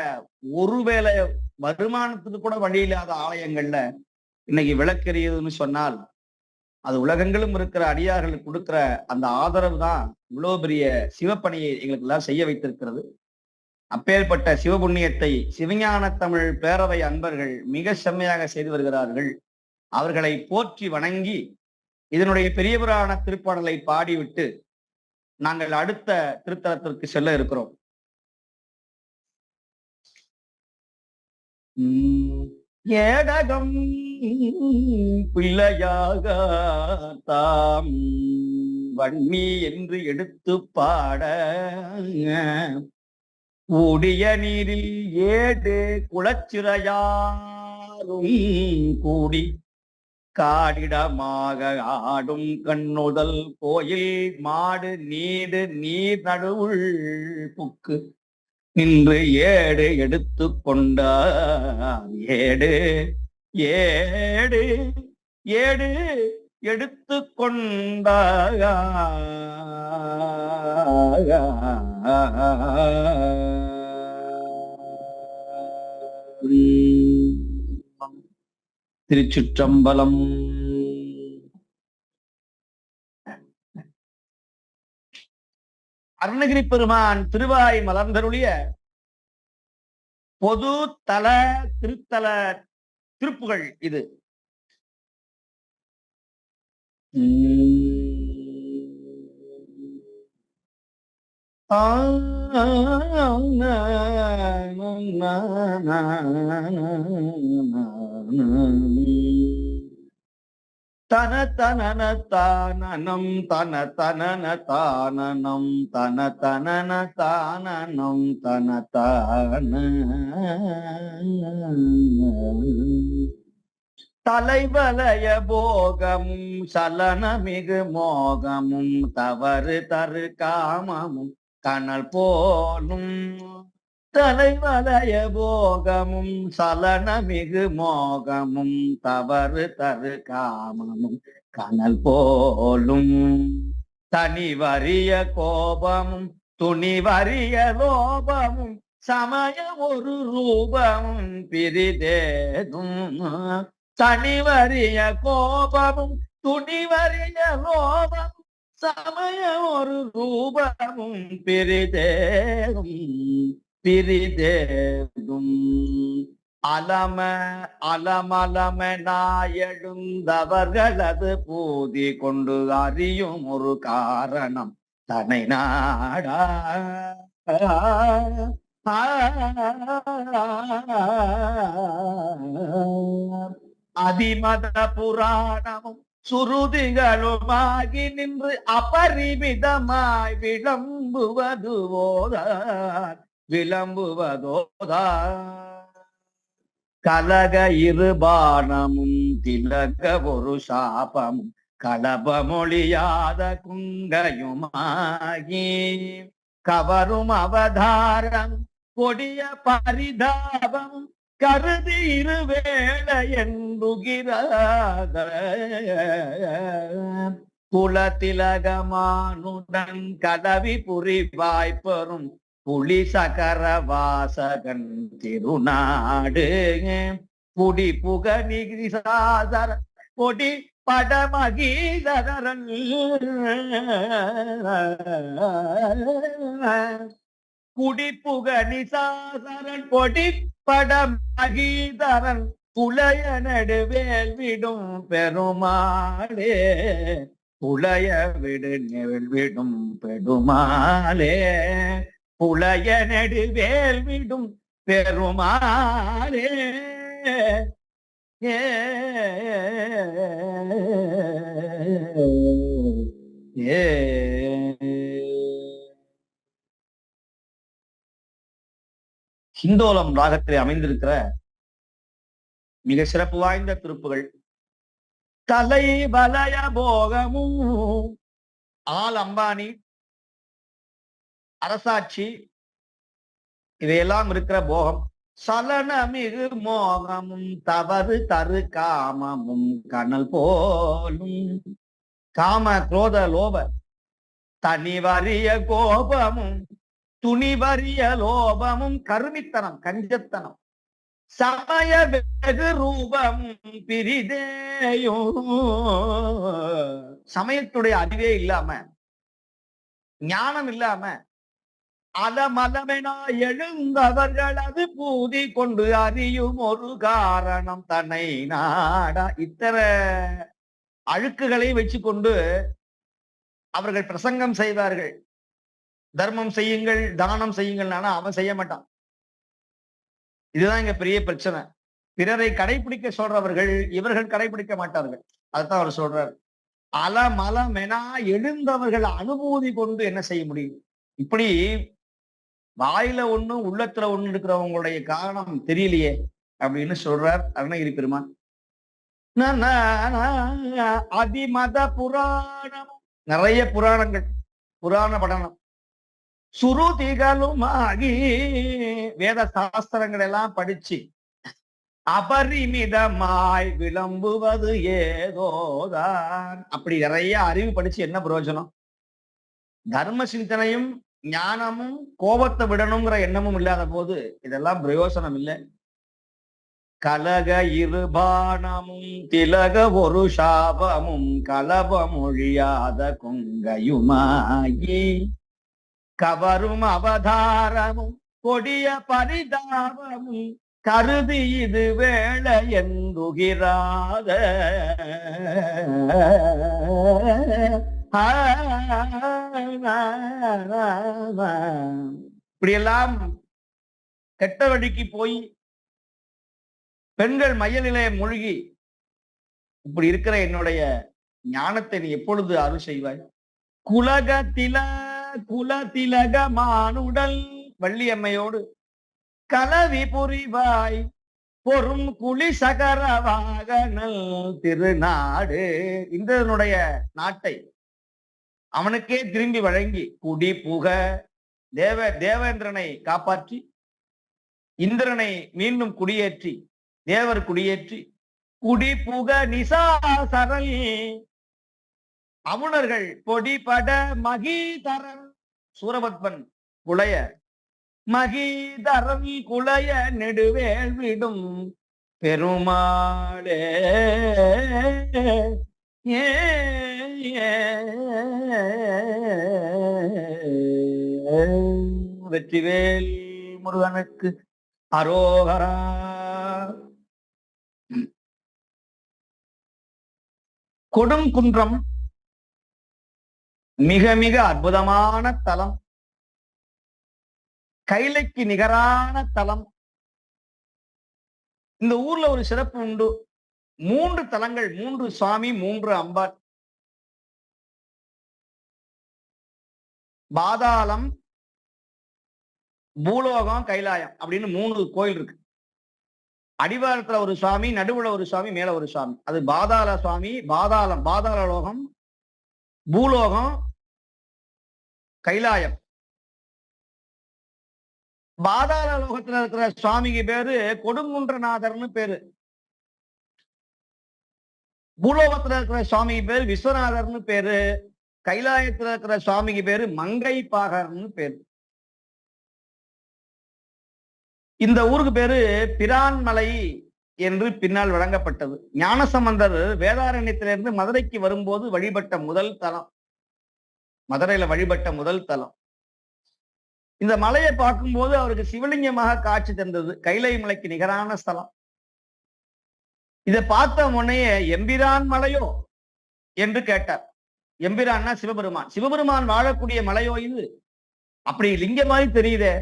ஒருவேளை வருமானத்துக்கு கூட வழி இல்லாத ஆலயங்கள்ல இன்னைக்கு விளக்கெரியுதுன்னு சொன்னால், அது உலகெங்கிலும் இருக்கிற அடியார்களுக்கு கொடுக்கிற அந்த ஆதரவு தான் இவ்வளவு பெரிய சிவப்பணியை எங்களுக்கு எல்லாம் செய்ய வைத்திருக்கிறது. அப்பேற்பட்ட சிவபுண்ணியத்தை சிவஞான தமிழ் பேரவை அன்பர்கள் மிக செம்மையாக செய்து வருகிறார்கள். அவர்களை போற்றி வணங்கி இதனுடைய பெரிய புராண திருப்பாடலை பாடிவிட்டு நாங்கள் அடுத்த திருத்தலத்திற்கு செல்ல இருக்கிறோம். ஏடகம் பிள்ளையாக தாம் வன்னி என்று எடுத்து பாட, ஊடிய நீரில் ஏடு குளச்சிறையாரும் கூடி காடிடமாக ஆடும் கண்ணுதல் கோயில் மாடு நீடு நீர் நடுவுள் புக்கு நின்று ஏடு எடுத்து கொண்டார். ஏடு ஏடு ஏடு எடுத்து கொண்டார். திருச்சிற்றம்பலம். அருணகிரி பெருமான் திருவாய் மலர்ந்தருளிய பொது தல திருத்தல திருப்புகள் இது. தன தனன தானனம் தன தனன தானனம் தன தனன தானனம் தன தான தலைவலய போகமும் சலனமிகு மோகமும் தவறு தரு காமமும் கனல் போலும். தலைவலய போகமும் சலனமிகு மோகமும் தவறு தரு காமமும் கனல் போலும். தனிவரிய கோபமும் துணிவரிய லோபமும் சமய ஒரு ரூபமும் பிரிதேதும். தனிவரிய கோபமும் துணிவரிய லோபமும் சமய ஒரு ரூபமும் பிரிதேதும் பிரிதேதும். அலம அலமலம நாயெழுந்தவர்களது பூதி கொண்டு அறியும் ஒரு காரணம் தனை நாடா. அதிமத புராணமும் சுருதிகளுமாகி நின்று அபரிமிதமாய் விளம்புவதோதா. கலக இருபானமும் திலக ஒரு சாபமும் களபமொழியாத குங்கையுமாகி கவரும் அவதாரம் கொடிய பரிதாபம் கருதி இருவேளை என்புகிறாத. குலத்திலகமானுடன் கதவி புரிவாய்ப்பெறும் புலி சகர வாசகன் திருநாடு. புடி புக நிகிசாதர பொடி படமகீதரன் குடிப்புக நிசாசரன் பொடி படமகீதரன் புலைய நடுவேல் விடும் பெருமாளே. புலைய விடு நெல் விடும் பெருமாளே. புலைய நடுவேல் விடும் பெருமாளே. ஏ ஏ ஹிந்தோலம் ராகத்திலே அமைந்திருக்கிற மிக சிறப்பு வாய்ந்த திருப்புகள். தலை வலய போகமும் ஆல் அம்பானி அரசாட்சி, இவையெல்லாம் இருக்கிற போகம். சலனமிகு மோகமும் தவறு தரு காமமும் கனல் போலும். காம குரோத லோப தனிவரிய கோபமும் துணிவரிய லோபமும் கருமித்தனம், கஞ்சத்தனம், சமய வெகு ரூபமும் பிரிதேயும். சமயத்துடைய அறிவே இல்லாம, ஞானம் இல்லாம அலமலமெனா எழுந்தவர்கள் அது பூதி கொண்டு அறியும் ஒரு காரணம் தன்னை நாடா. இத்தனை அழுக்குகளை வச்சுக்கொண்டு அவர்கள் பிரசங்கம் செய்வார்கள். தர்மம் செய்யுங்கள், தானம் செய்யுங்கள், ஆனா அவன் செய்ய மாட்டான். இதுதான் இங்க பெரிய பிரச்சனை. பிறரை கடைபிடிக்க சொல்றவர்கள் இவர்கள் கடைபிடிக்க மாட்டார்கள். அதைத்தான் அவர் சொல்றார். அலமலமெனா எழுந்தவர்கள் அனுபூதி கொண்டு என்ன செய்ய முடியும்? இப்படி வாயில ஒண்ணு உள்ளத்துல ஒண்ணு இருக்கிறவங்களுடைய காரணம் தெரியலையே அப்படின்னு சொல்றார் அருணகிரி பெருமான். அதிமத புராணம், நிறைய புராணங்கள், புராண படனம், சுருதிகளும் ஆகி வேத சாஸ்திரங்கள் எல்லாம் படிச்சு அபரிமிதமாய் விளம்புவது ஏதோதான். அப்படி நிறைய அறிவு படிச்சு என்ன பிரயோஜனம்? தர்ம சிந்தனையும் ஞானமும் கோபத்தை விடணுங்கிற எண்ணமும் இல்லாத போது இதெல்லாம் பிரயோசனம் இல்லை. கலக இருபானமும் திலக ஒரு சாபமும் கலபமொழியாத கொங்கையுமாயி கவரும் அவதாரமும் கொடிய பரிதாபமும் கருதி இது வேளை என்றுகிறாத. இப்படியெல்லாம் கெட்ட வழிக்கு போய் பெண்கள் மையலிலே மூழ்கி இப்படி இருக்கிற என்னுடைய ஞானத்தை நீ எப்பொழுது அருள் செய்வாய்? குலதிலக மானுடல் வள்ளியம்மையோடு கலவி புரிவாய் பொறும் குளி சகரவாகனல் திருநாடு. இந்திரனுடைய நாட்டை அவனுக்கே திரும்பி வழங்கி குடி புக தேவேந்திரனை காப்பாற்றி இந்திரனை மீண்டும் குடியேற்றி தேவர் குடியேற்றி குடி புக நிசாசரல் அவுணர்கள் பொடிபட மகீதரன் சூரபத்மன் குளைய மகீதரன் குளைய நெடுவேல் விடும் பெருமாளே. வெற்றிவேல் முருகனுக்கு அரோகரா. கொடுங்குன்றம் மிக மிக அற்புதமான தலம், கைலைக்கு நிகரான தலம். இந்த ஊர்ல ஒரு சிறப்பு உண்டு. 3 தலங்கள், 3 சுவாமி, 3 அம்பாள். பாதாளம், பூலோகம், கைலாயம் அப்படின்னு 3 கோயில் இருக்கு. அடிவாரத்துல ஒரு சுவாமி, நடுவுல ஒரு சுவாமி, மேல ஒரு சுவாமி. அது பாதாள சுவாமி, பாதாளம், பாதாள லோகம், பூலோகம், கைலாயம். பாதாள லோகத்துல இருக்கிற சுவாமிக்கு பேரு கொடுங்குன்றநாதர்னு பேரு. பூலோகத்துல இருக்கிற சுவாமிக்கு பேரு விஸ்வநாதர்னு பேரு. கைலாயத்துல இருக்கிற சுவாமிக்கு பேரு மங்கை பாகர்னு பேரு. இந்த ஊருக்கு பேரு பிரான்மலை என்று பின்னால் வழங்கப்பட்டது. ஞானசம்பந்தர் வேதாரண்யத்திலிருந்து மதுரைக்கு வரும்போது வழிபட்ட முதல் தலம், மதுரையில வழிபட்ட முதல் தலம். இந்த மலையை பார்க்கும்போது அவருக்கு சிவலிங்கமாக காட்சி தந்தது. கைலை மலைக்கு நிகரான ஸ்தலம். இதை பார்த்த உடனேயே எம்பிரான் மலையோ என்று கேட்டார். எம்பிரான்னா சிவபெருமான். சிவபெருமான் வாழக்கூடிய மலையோ இது? அப்படி லிங்க மாதிரி தெரியுதே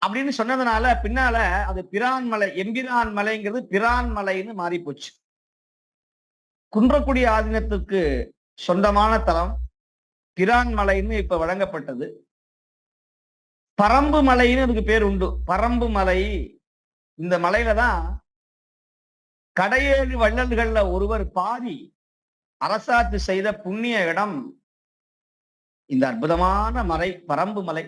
அப்படின்னு சொன்னதுனால பின்னால அது பிரான்மலை, எம்பிரான் மலைங்கிறது பிரான்மலைன்னு மாறி போச்சு. குன்றக்குடி ஆதீனத்துக்கு சொந்தமான தலம் பிரான்மலைன்னு இப்ப வழங்கப்பட்டது. பரம்பு மலைன்னு அதுக்கு பேர் உண்டு. பரம்பு மலை. இந்த மலையில தான் கடையேழு வள்ளல்கள்ல ஒருவர் பாதி அரசாட்சி செய்த புண்ணிய இடம் இந்த அற்புதமான மலை பரம்பு மலை.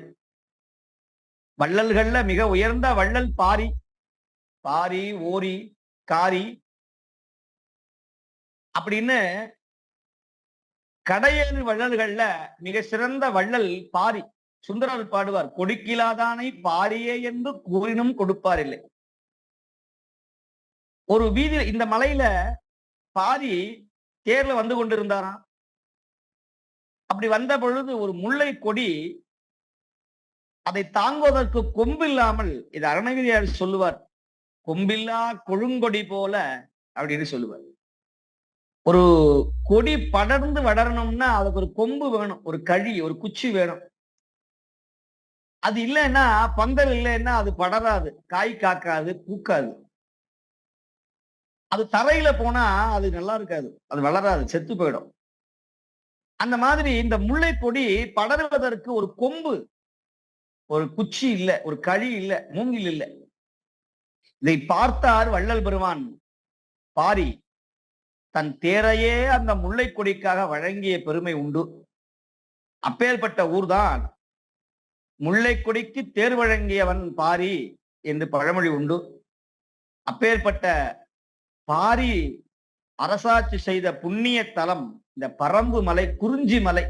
வள்ளல்கள்ல மிக உயர்ந்த வள்ளல் பாரி. பாரி, ஓரி, காரி அப்படின்னு கடையேழு வள்ளல்கள்ல மிக சிறந்த வள்ளல் பாரி. சுந்தரர் பாடுவார், கொடுக்கிலாதானை பாரியே என்று கூறினும் கொடுப்பார் இல்லை. ஒரு வீதி இந்த மலையில பாரி தேர்ல வந்து கொண்டிருந்தாராம். அப்படி வந்த பொழுது ஒரு முல்லை கொடி அதை தாங்குவதற்கு கொம்பு இல்லாமல், இது அருணகிரியார் சொல்லுவார், கொம்பில்லா கொழுங்கொடி போல அப்படின்னு சொல்லுவார். ஒரு கொடி படர்ந்து வளரணும்னா அதுக்கு ஒரு கொம்பு வேணும், ஒரு கழி, ஒரு குச்சி வேணும். அது இல்லைன்னா, பந்தல் இல்லைன்னா அது படராது, காய் காக்காது, பூக்காது. அது தரையில போனா அது நல்லா இருக்காது, அது வளராது, செத்து போயிடும். அந்த மாதிரி இந்த முல்லை கொடி படருவதற்கு ஒரு கொம்பு, ஒரு குச்சி இல்ல, ஒரு கழி இல்ல, மூங்கில் இல்ல. இதை பார்த்தார் வள்ளல் பெருமான் பாரி. தன் தேரையே அந்த முல்லை கொடிக்காக வழங்கிய பெருமை உண்டு. அப்பேற்பட்ட ஊர்தான் முல்லை கொடிக்கு தேர் வழங்கியவன் பாரி என்று பழமொழி உண்டு. அப்பேற்பட்ட பாரி அரசாட்சி செய்த புண்ணிய தலம் இந்த பரம்பு மலை, குறிஞ்சி மலை.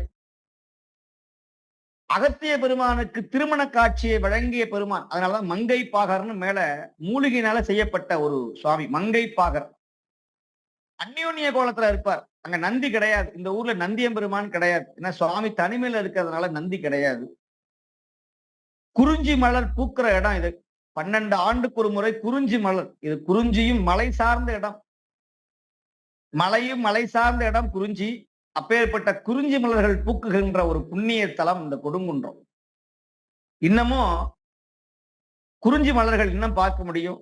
அகத்திய பெருமானுக்கு திருமண காட்சியை வழங்கிய பெருமான், அதனாலதான் மங்கை பாகர்னு மேல மூலிகையினால செய்யப்பட்ட ஒரு சுவாமி மங்கை பாகர். அந்யோன்ய கோலத்துல இருப்பார். அங்க நந்தி கிடையாது. இந்த ஊர்ல நந்தியம்பெருமான் கிடையாது. ஏன்னா சுவாமி தனிமையில இருக்கிறதுனால நந்தி கிடையாது. குறிஞ்சி மலர் பூக்கிற இடம் இது. 12 ஆண்டுக்கு ஒரு முறை குறிஞ்சி மலர். இது குறிஞ்சியும் மலை சார்ந்த இடம். மலையும் மலை சார்ந்த இடம் குறிஞ்சி. அப்பேற்பட்ட குறிஞ்சி மலர்கள் பூக்குகின்ற ஒரு புண்ணிய தலம் இந்த கொடுங்குன்றம். இன்னமும் குறிஞ்சி மலர்கள் இன்னும் பார்க்க முடியும்.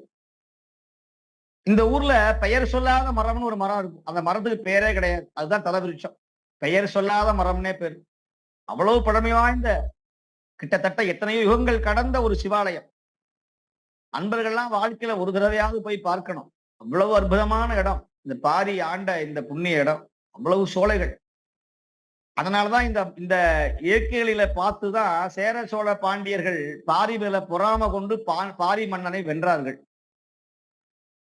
இந்த ஊர்ல பெயர் சொல்லாத மரம்னு ஒரு மரம் இருக்கும். அந்த மரத்துக்கு பெயரே கிடையாது. அதுதான் தலவிருட்சம். பெயர் சொல்லாத மரம்னே பேர். அவ்வளவு பழமை வாய்ந்த, கிட்டத்தட்ட எத்தனையோ யுகங்கள் கடந்த ஒரு சிவாலயம். அன்பர்கள்லாம் வாழ்க்கையில ஒரு தடவையாவது போய் பார்க்கணும். அவ்வளவு அற்புதமான இடம் இந்த பாரி ஆண்ட இந்த புண்ணிய இடம். அவ்வளவு சோலைகள். அதனாலதான் இந்த இந்த இயற்கைகளில பார்த்துதான் சேர சோழ பாண்டியர்கள் பாரி மேல பொறாம கொண்டு பாரி மன்னனை வென்றார்கள்.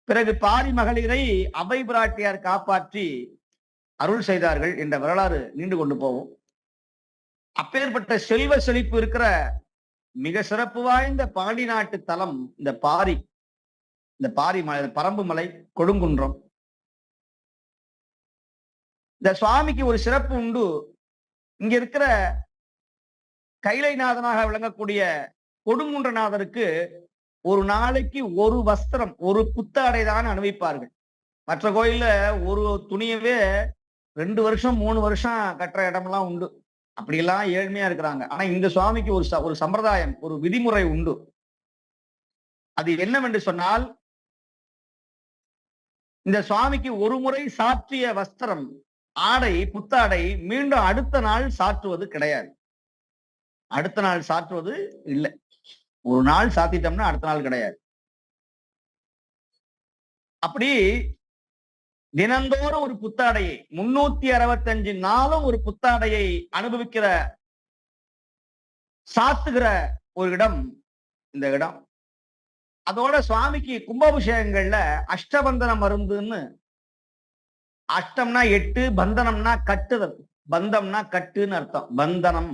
பிறகு பாரி மகளிரை அபை பிராட்டியார் காப்பாற்றி அருள் செய்தார்கள் என்ற வரலாறு நீண்டு கொண்டு போவோம். அப்பேற்பட்ட செல்வ செழிப்பு இருக்கிற மிக சிறப்பு வாய்ந்த பாண்டி நாட்டு தலம் இந்த பாரி. இந்த பாரி மலை, பரம்பு மலை, கொடுங்குன்றம். இந்த சுவாமிக்கு ஒரு சிறப்பு உண்டு. இங்க இருக்கிற கைலைநாதனாக விளங்கக்கூடிய கொடுங்குன்றநாதருக்கு ஒரு நாளைக்கு ஒரு வஸ்திரம், ஒரு புத்தாடை தான் அணிவிப்பார்கள். மற்ற கோயில்ல ஒரு துணியவே 2 வருஷம் 3 வருஷம் கட்டுற இடமெல்லாம் உண்டு. அப்படியெல்லாம் ஏழ்மையா இருக்கிறாங்க. ஆனா இந்த சுவாமிக்கு ஒரு சம்பிரதாயம், ஒரு விதிமுறை உண்டு. அது என்னவென்று சொன்னால், இந்த சுவாமிக்கு ஒரு முறை சாற்றிய வஸ்திரம், ஆடை, புத்தாடை மீண்டும் அடுத்த நாள் சாற்றுவது கிடையாது. அடுத்த நாள் சாற்றுவது இல்லை. ஒரு நாள் சாத்திட்டோம்னா அடுத்த நாள் கிடையாது. அப்படி தினந்தோறும் ஒரு புத்தாடையை, 365 நாளும் ஒரு புத்தாடையை அனுபவிக்கிற, சாத்துகிற ஒரு இடம் இந்த இடம். அதோட சுவாமிக்கு கும்பாபிஷேகங்கள்ல அஷ்டபந்தன மருந்துன்னு, அஷ்டம்னா 8, பந்தனம்னா கட்டுதல், பந்தம்னா கட்டுன்னு அர்த்தம். பந்தனம்,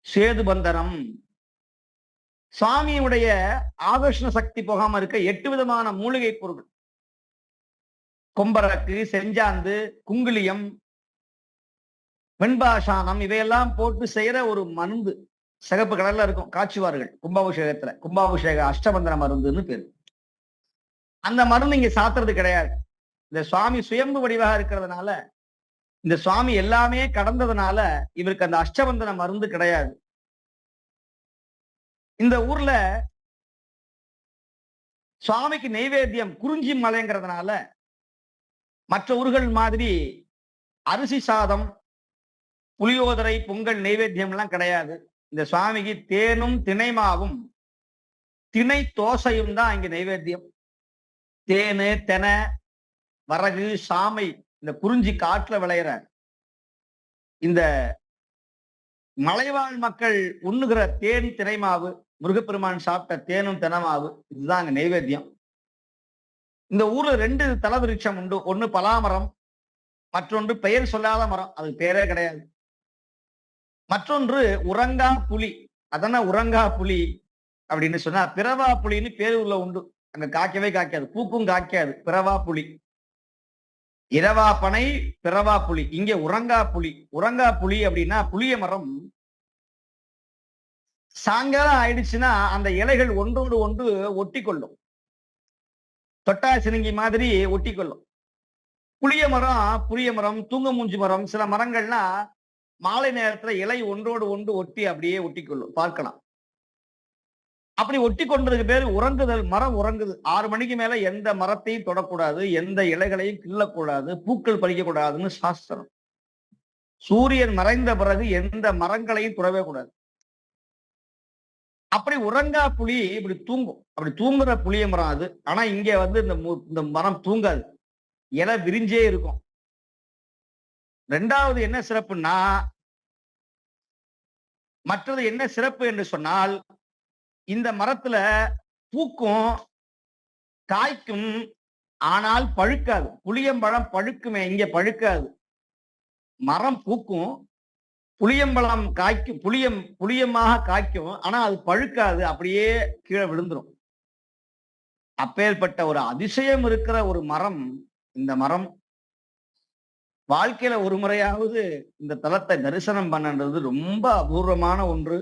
சேது பந்தனம். சுவாமியுடைய ஆகர்ஷண சக்தி போகாம இருக்க 8 விதமான மூலிகை பொருட்கள், கொம்பரக்கு, செஞ்சாந்து, குங்குளியம், வெண்பாசானம், இவையெல்லாம் போட்டு செய்யற ஒரு மருந்து. சிகப்பு கலர்ல இருக்கும், காய்ச்சுவார்கள் கும்பாபிஷேகத்துல. கும்பாபிஷேக அஷ்டபந்தன மருந்துன்னு பேரு. அந்த மருந்து இங்க சாத்துறது கிடையாது. இந்த சுவாமி சுயம்பு வடிவாக இருக்கிறதுனால, இந்த சுவாமி எல்லாமே கடந்ததுனால இவருக்கு அந்த அஷ்டபந்தன மருந்து கிடையாது. இந்த ஊர்ல சுவாமிக்கு நெய்வேத்தியம் குறிஞ்சி மலைங்கிறதுனால மற்ற ஊர்கள் மாதிரி அரிசி சாதம், புளியோதரை, பொங்கல் நெய்வேத்தியம் எல்லாம் கிடையாது. இந்த சுவாமிக்கு தேனும் திணைமாவும் திணை தோசையும் தான் இங்க நைவேத்தியம். தேனு, தெனை, வரகு, சாமை, இந்த குறிஞ்சி காட்டுல விளையிற இந்த மலைவாழ் மக்கள் உண்ணுகிற தேன் தினைமாவு, முருகப்பெருமான் சாப்பிட்ட தேனும் தினமாவு, இதுதான் அங்க நைவேத்தியம். இந்த ஊர்ல 2 தலவிருட்சம் உண்டு. ஒண்ணு பலாமரம், மற்றொன்று பெயர் சொல்லாத மரம். அதுக்கு பேரே கிடையாது. மற்றொன்று உறங்கா புலி. அதான உறங்கா புலி அப்படின்னு சொன்னா, பிறவா புலின்னு பேரூர்ல உண்டு. அங்க காய்க்கவே காய்க்காது, பூக்கும் காய்க்காது. பிறவா புலி, இரவா பனை, பிறவா புலி. இங்க உறங்கா புலி. உறங்கா புலி அப்படின்னா புளிய மரம் சாயங்காலம் ஆயிடுச்சுன்னா அந்த இலைகள் ஒன்றோடு ஒன்று ஒட்டி கொள்ளும். தொட்டா சினுங்கி மாதிரி ஒட்டி கொள்ளும். புளிய மரம், தூங்க மூஞ்சி மரம், சில மரங்கள்லாம் மாலை நேரத்துல இலை ஒன்றோடு ஒன்று ஒட்டி அப்படியே ஒட்டி கொள்ளும். பார்க்கலாம். அப்படி ஒட்டி கொண்டதுக்கு பேரு உறங்குதல். மரம் உறங்குது. 6 மணிக்கு மேல எந்த மரத்தையும் தொடக்கூடாது, எந்த இலைகளையும் கிள்ளக்கூடாது, பூக்கள் பறிக்க கூடாதுன்னு சாஸ்திரம். சூரியன் மறைந்த பிறகு எந்த மரங்களையும் தொடவே கூடாது. அப்படி உறங்கா புலி இப்படி தூங்கும். அப்படி தூங்குற புளிய மரம் அது. ஆனா இங்க வந்து இந்த மரம் தூங்காது. இலை விரிஞ்சே இருக்கும். 2வது என்ன சிறப்புன்னா, மற்றது என்ன சிறப்பு என்று சொன்னால், இந்த மரத்துல பூக்கும், காய்க்கும், ஆனால் பழுக்காது. புளியம்பழம் பழுக்குமே, இங்க பழுக்காது. மரம் பூக்கும், புளியம்பழம் காய்க்கும், புளியமாக காய்க்கும். ஆனா அது பழுக்காது, அப்படியே கீழே விழுந்துரும். அப்பேற்பட்ட ஒரு அதிசயம் இருக்கிற ஒரு மரம் இந்த மரம். வாழ்க்கையில ஒரு முறையாவது இந்த தலத்தை தரிசனம் பண்ணன்றது ரொம்ப அபூர்வமான ஒன்று.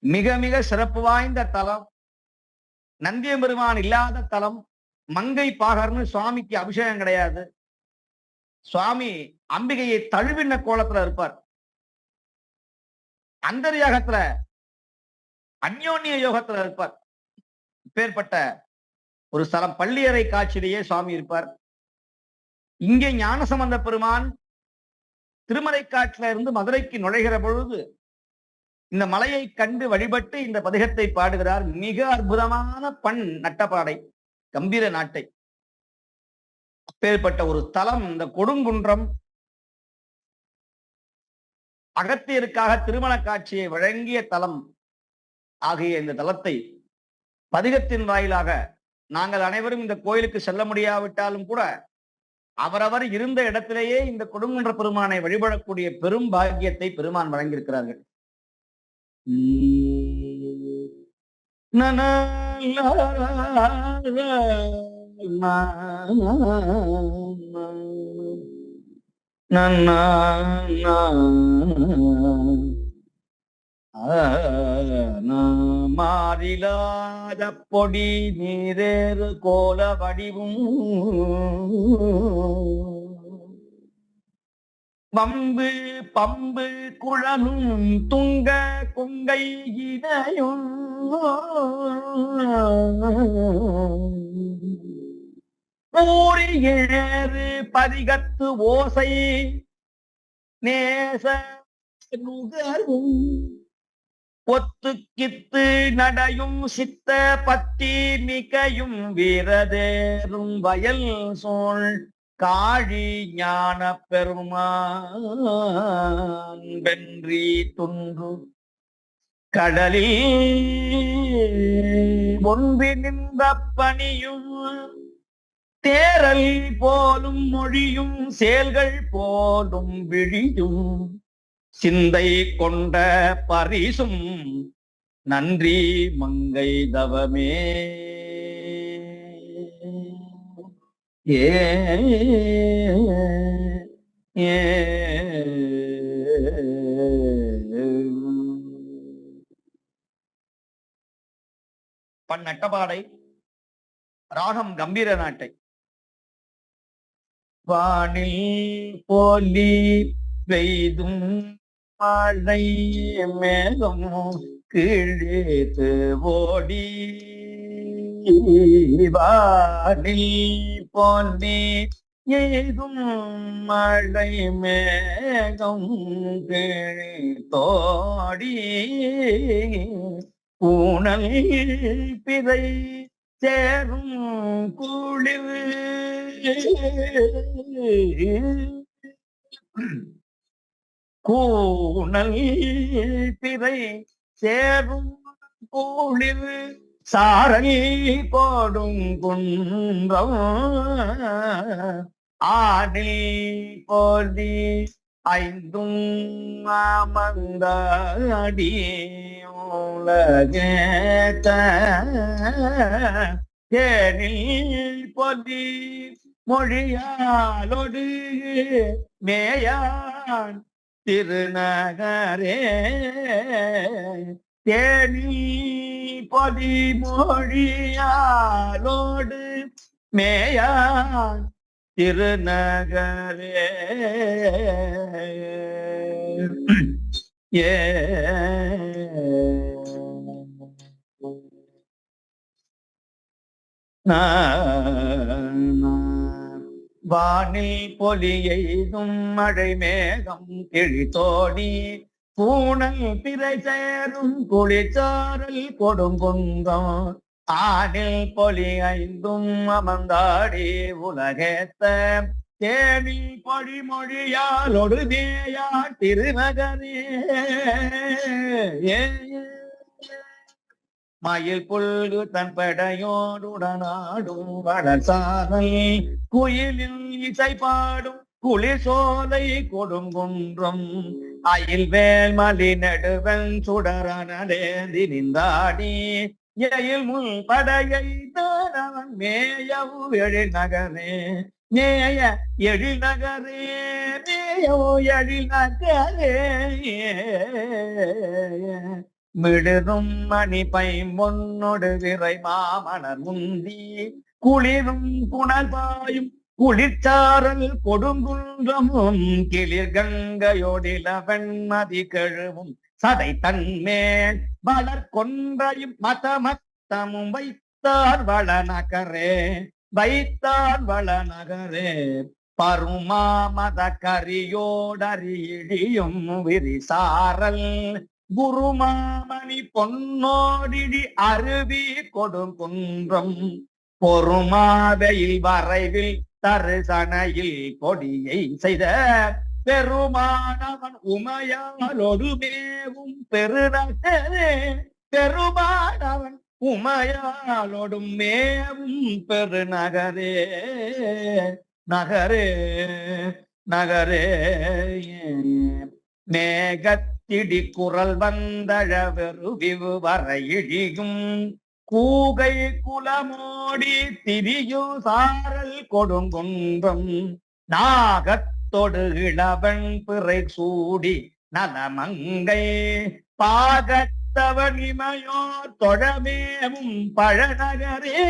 மிக மிக சிறப்பு வாய்ந்த தலம். நந்தியம்பெருமான் இல்லாத தலம். மங்கை பாகர்னு சுவாமிக்கு அபிஷேகம் கிடையாது. சுவாமி அம்பிகையை தழுவின கோலத்துல இருப்பார். அந்தர்யாகத்துல அந்யோன்ய யோகத்துல இருப்பார். இப்பேற்பட்ட ஒரு ஸ்தலம். பள்ளியறை காட்சியிலேயே சுவாமி இருப்பார். இங்கே ஞானசம்பந்த பெருமான் திருமலைக்காட்டுல இருந்து மதுரைக்கு நுழைகிற பொழுது இந்த மலையை கண்டு வழிபட்டு இந்த பதிகத்தை பாடுகிறார். மிக அற்புதமான பண் நட்டப்பாடை, கம்பீர நாட்டை. அப்பேற்பட்ட ஒரு தலம் இந்த கொடுங்குன்றம். அகத்தியருக்காக திருமண காட்சியை வழங்கிய தலம் ஆகிய இந்த தலத்தை பதிகத்தின் வாயிலாக நாங்கள் அனைவரும் இந்த கோயிலுக்கு செல்ல முடியாவிட்டாலும் கூட அவரவர் இருந்த இடத்திலேயே இந்த கொடுங்குன்ற பெருமானை வழிபடக்கூடிய பெரும் பாக்கியத்தை பெருமான் வழங்கியிருக்கிறார்கள். மாறிலாத பொடி நீரேறு கோல வடிவும் வம்பு பம்பு குழலும் துங்க கொங்கை இதையும் ஊறி ஏறு பதிகத்து ஓசை நேச நுகரும் ஒத்துக்கித்து நடையும் சித்த பத்தி மிகையும் வீரதேரும் வயல் சோழ் காழி ஞான பெருமான் வென்றி துன்று கடலில் ஒன்றி நின்ற பணியும் தேரல் போலும் மொழியும் செயல்கள் போலும் விழியும் சிந்தை கொண்ட பரிசும் நன்றி மங்கை தவமே. ஏ பன்னட்டபாடை. ராகம் கம்பீர நாட்டை. வானில் போலி பெய்தும் மழை மேகம் கீழேத்து ஓடி வானில் போலி எய்தும் மழை மேகம் தோடி ஊனல் பிறை சேரும் குளிர் கூணல் பிறை சேரும் கூளிர் சாரல் போடும் குன்றம் ஆடில் போதி ஐந்தும் அமர்ந்தாடி உலகேத்த தேனில் பொதி மொழியாலொடு மேயான் திருநகரே தேனி பொதி மொழியாலோடு மேயான் திருநகரே ஏ வானில் பொலியெய்தும் மழை மேகம் கிழித்தோடி பூணல் பிறை சேரும் குளிச்சாரல் கொடுங்குன்றம் ஆனில் பொலி ஐந்தும் அமர்ந்தாடி உலகேத்த தேனில் பொழிமொழியால் ஒடுதேயா திருநகரே மயில் புல்கு தன் படையோடுடனாடும் வளர்சாரல் குயிலில் இசை பாடும் குளிர் சோலை கொடுங்குன்றம் அயில் வேல் மலி நெடுவன் சுடரனேந்தி நின்றாடி எயில் முள் படையை தானவன் மேயவு எழில் நகரே மேய எழில் நகரே மேயோ எழில் நகரே மிடுதும் மணி பைம்பொன்னொடு விரை மாமணர் முந்தி குளிரும் புனல் பாயும் குளிர்ச்சாரல் கொடுங்குன்றமும் கிளிர் கங்கையோடிலவன் மதி கழுவும் சதை தன்மேல் வளர் கொன்றையும் மதமத்தமும் வைத்தார் வள நகரே வைத்தார் வள நகரே பருமா மத கரியோடறியிடியும் விரிசாரல் குருமாமணி பொன்னோடிடி அருவி கொடுங்குன்றம் பொறுமாவையில் வரைவில் தருசனையில் கொடியை செய்த பெருமானவன் உமையாலொடு மேவும் பெருநகரே பெருமானவன் உமையாலொடும் மேவும் பெருநகரே நகரே நகரே மேகத்திடி குரல் வந்தழவெரு விவு வரையிடியும் கூகை குலமோடி திரியோ சாரல் கொடுங்குன்றம் நாகத்தொடு இளவன் பிறை சூடி நலமங்கை பாகத்தவன் இமையோ தொழமேவும் பழநகரே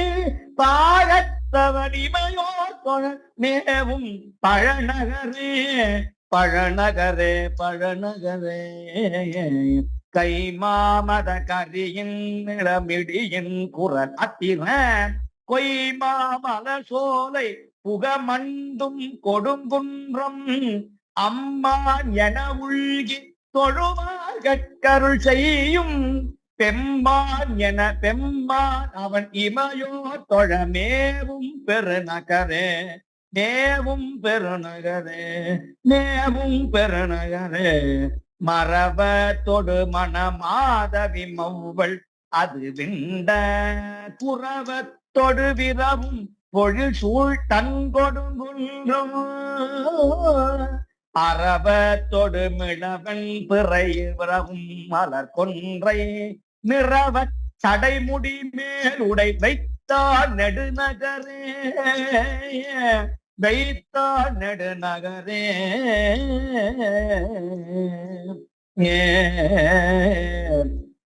பாகத்தவன் இமையோ தொழமேவும் பழநகரே பழநகரே பழநகரே கை மாமத கரியின் நிலமிடியின் குரல் அத்திர கொய் மாமல சோலை புகமண்டும் கொடுங்குன்றம் அம்மான் என உள்கி தொழுமாகருள் செய்யும் பெம்மான் என பெம்மான் அவன் இமையோ தொழமேவும் பெருநகரே மேவும் பெருநகரே மேவும் பெருநகரே மரப தொடு மணமாதவி மௌவள் அது விண்ட குரவத்தொடு விரவும் பொழில் சூழ் தன் கொடுங்குன்றம் அரவத்தொடு மிளவன் பிறை விரவும் மலர் கொன்றை நிறவ சடைமுடி மேல் உடை வைத்தார் நெடுநகரே வைத்தார் நெடுநகரே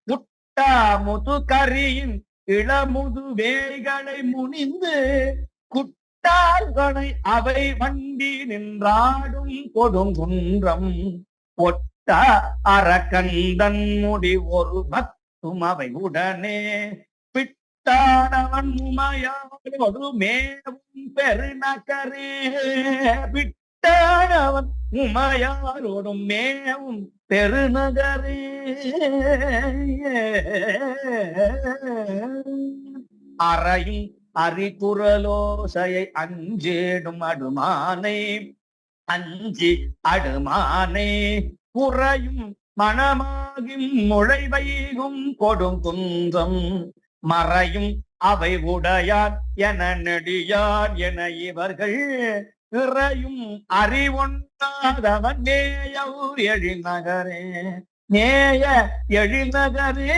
முட்டா முதுகரியின் இளமுது வேய்களை முனிந்து குட்டார்களை அவை வண்டி நின்றாடும் கொடுங்குன்றம் பொட்ட அரக்கந்தன் முடி ஒரு பத்தும் அவை உடனே பிட்டானவன் உமையாளோடு மேவும் பெருநகரே விட்டானவன் உமையாளோடும் மேவும் பெருநகரே அறையும் அறிகுறலோசையை அஞ்சேடும் அடுமானை அஞ்சி அடுமானை குறையும் மணமாகும் முளை வைகும் கொடுங்குன்றம் மறையும் அவை உடையார் என நெடியார் என இவர்கள் இறையும் அறிவொன்றாதவன் நேய எழில்நகரே நேய எழில்நகரே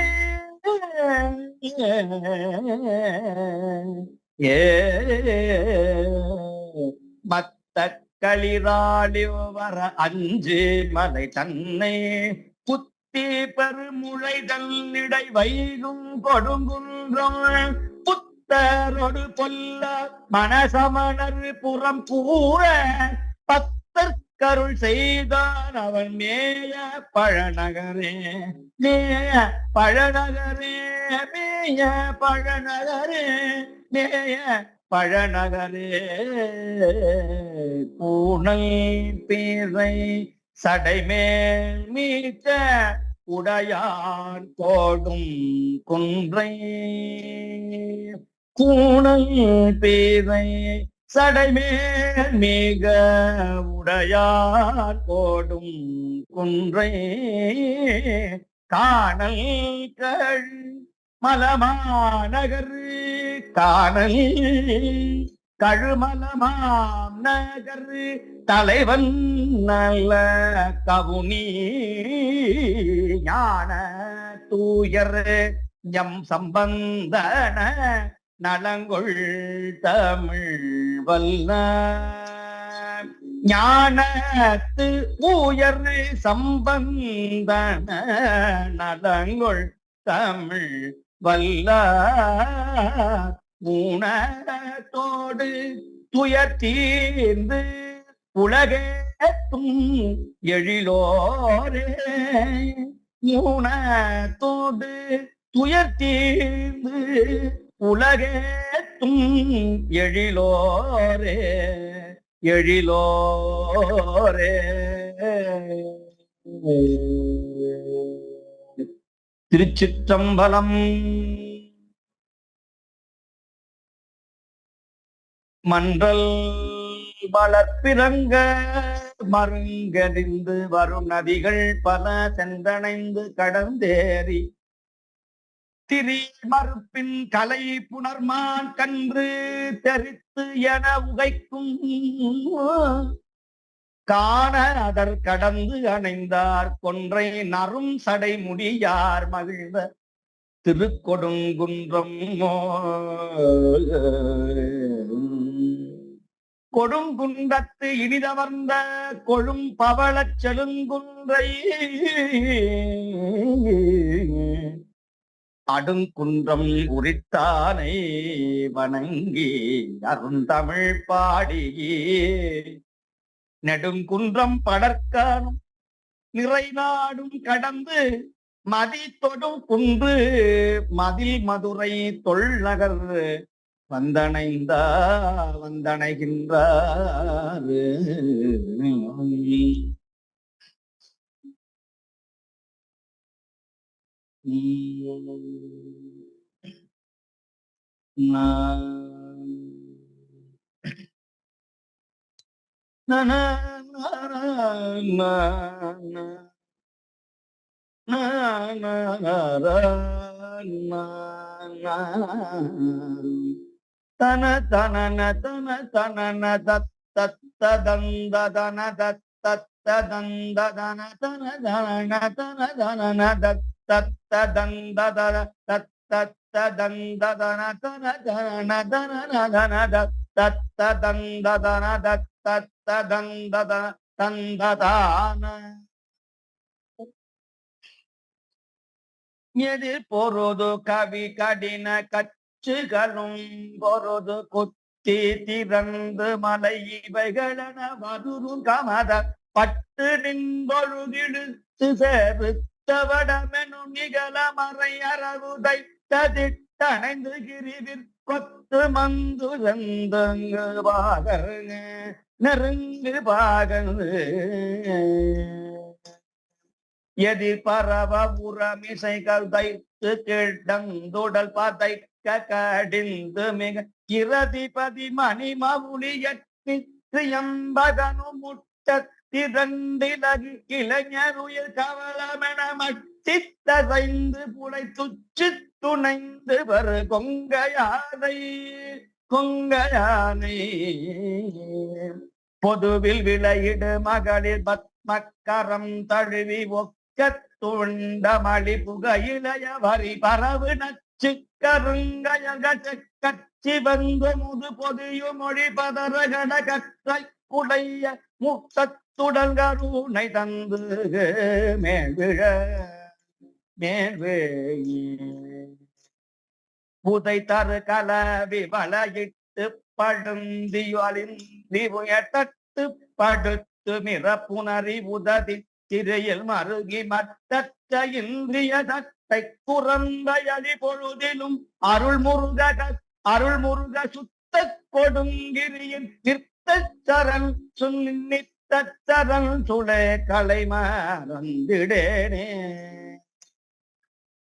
ஏ மத்த களிராளி வர அஞ்சு மலை தன்னை புத்தி பெருமுளை தன்னிடை வைகும் கொடுங்குன்றம் புத்தரோடு கொல்ல மனசமணர் புறம் கூற பத்தற்கருள் செய்தான் அவன் மேய பழநகரே மேய பழநகரே மேய பழநகரே மேய பழநகரே பூனை பீரை சடைமேல் மீட்ட உடையான் கோடும் குன்றை பூனை பீரை சடைமேல் மிக உடையார் கோடும் குன்றை காணல் கழ் மலமாநகர் காணல் கழுமலமாம் நகர் தலைவன் நல்ல கவுனி ஞான தூயர் எம் சம்பந்தன நலங்கொள் தமிழ் வல்ல ஞானத்து ஊயர் சம்பந்தன நலங்கொள் தமிழ் வல்ல ஊனத்தோடு துயர் தீர்ந்து உலகேத்தும் எழிலோரே ஊனத்தோடு துயர் தீர்ந்து உலகேத்தும் எழிலோரே எழிலோரே. திருச்சிற்றம்பலம். மன்றல் வளர்ப்பிறங்க மருங்கடிந்து வரும் நதிகள் பல சென்றணைந்து கடந்தேறி திரி மறுப்பின் கலை புணர்மான் கன்று தெரித்து என உகைக்கும் காண அதற் கடந்து அணைந்தார் கொன்றை நரும் சடை முடியார் மகிழ்ந்த திருக்கொடுங்குன்றம் கொடுங்குன்றத்து இனிதவர்ந்த கொழும் பவளச் செழுங்குன்றை அடுங்குன்றம் உரித்தானை வணங்கி அருந்தமிழ் பாடியே நெடுங்குன்றம் படற்கானும் நிறை நாடும் கடந்து மதி தொடும் குன்று மதில் மதுரை தொல்நகர் வந்தணைகின்றார். தன தனன தன தனன தத்ததந்ததன தத்ததந்ததன தன தனன தன தனன தத்ததந்ததன தத்ததந்ததன தன தனன தனன தத்ததந்ததன தத்ததந்ததன தந்ததான எதிர் பொருது கவி கடின கச்சுகளும் பொருது குத்தி திறந்து மலை இவைகளன மதுரு கமத பட்டு நின்பொழுதிடுத்து சேருத்தவடமெனும் நிகழ மறை அரவுதை ததிட்டணைந்து கிரிவிற் கொத்து மந்துரந்தங்கு பாகங்க நெருங்கு பாகந்து எதிர் பரவ உரமிசைகள் தைத்து கிடந்துடல் பதைக்க கடிந்து மிக கிரதிபதி மணி மவுளியம்பகனு முட்ட திரண்டிலகு இளைஞர் உயிர் கவலமென மட்டித்தசைந்து புடை துச்சு துணைந்து வரு கொங்கையானை கொங்கையானை பொதுவில் விளையிடு மகளிர் பத்மக்கரம் தழுவி ஒக்கத்துண்டமளி புகையிலைய வரி பரவு நச்சு கருங்கய கச்சி வந்து முது பொதியு மொழி பதரகட கற்றை குடைய முத்தத்துடன் கருணை தந்து மேல்விழ மேல்வேயி புதை தரு கலவி வளையிட்டு படுந்தியொலிந்தி உயர்த்தட்டு படுத்து மிரப்புணரி உததி திரையில் மருகி மட்டற்ற இந்திரிய தட்டை குறந்தையடி பொழுதிலும் அருள்முருக சுத்த கொடுங்கிரியின் நிற்சரண் சுன்னித்தரன் சுளே கலை மறந்திடேனே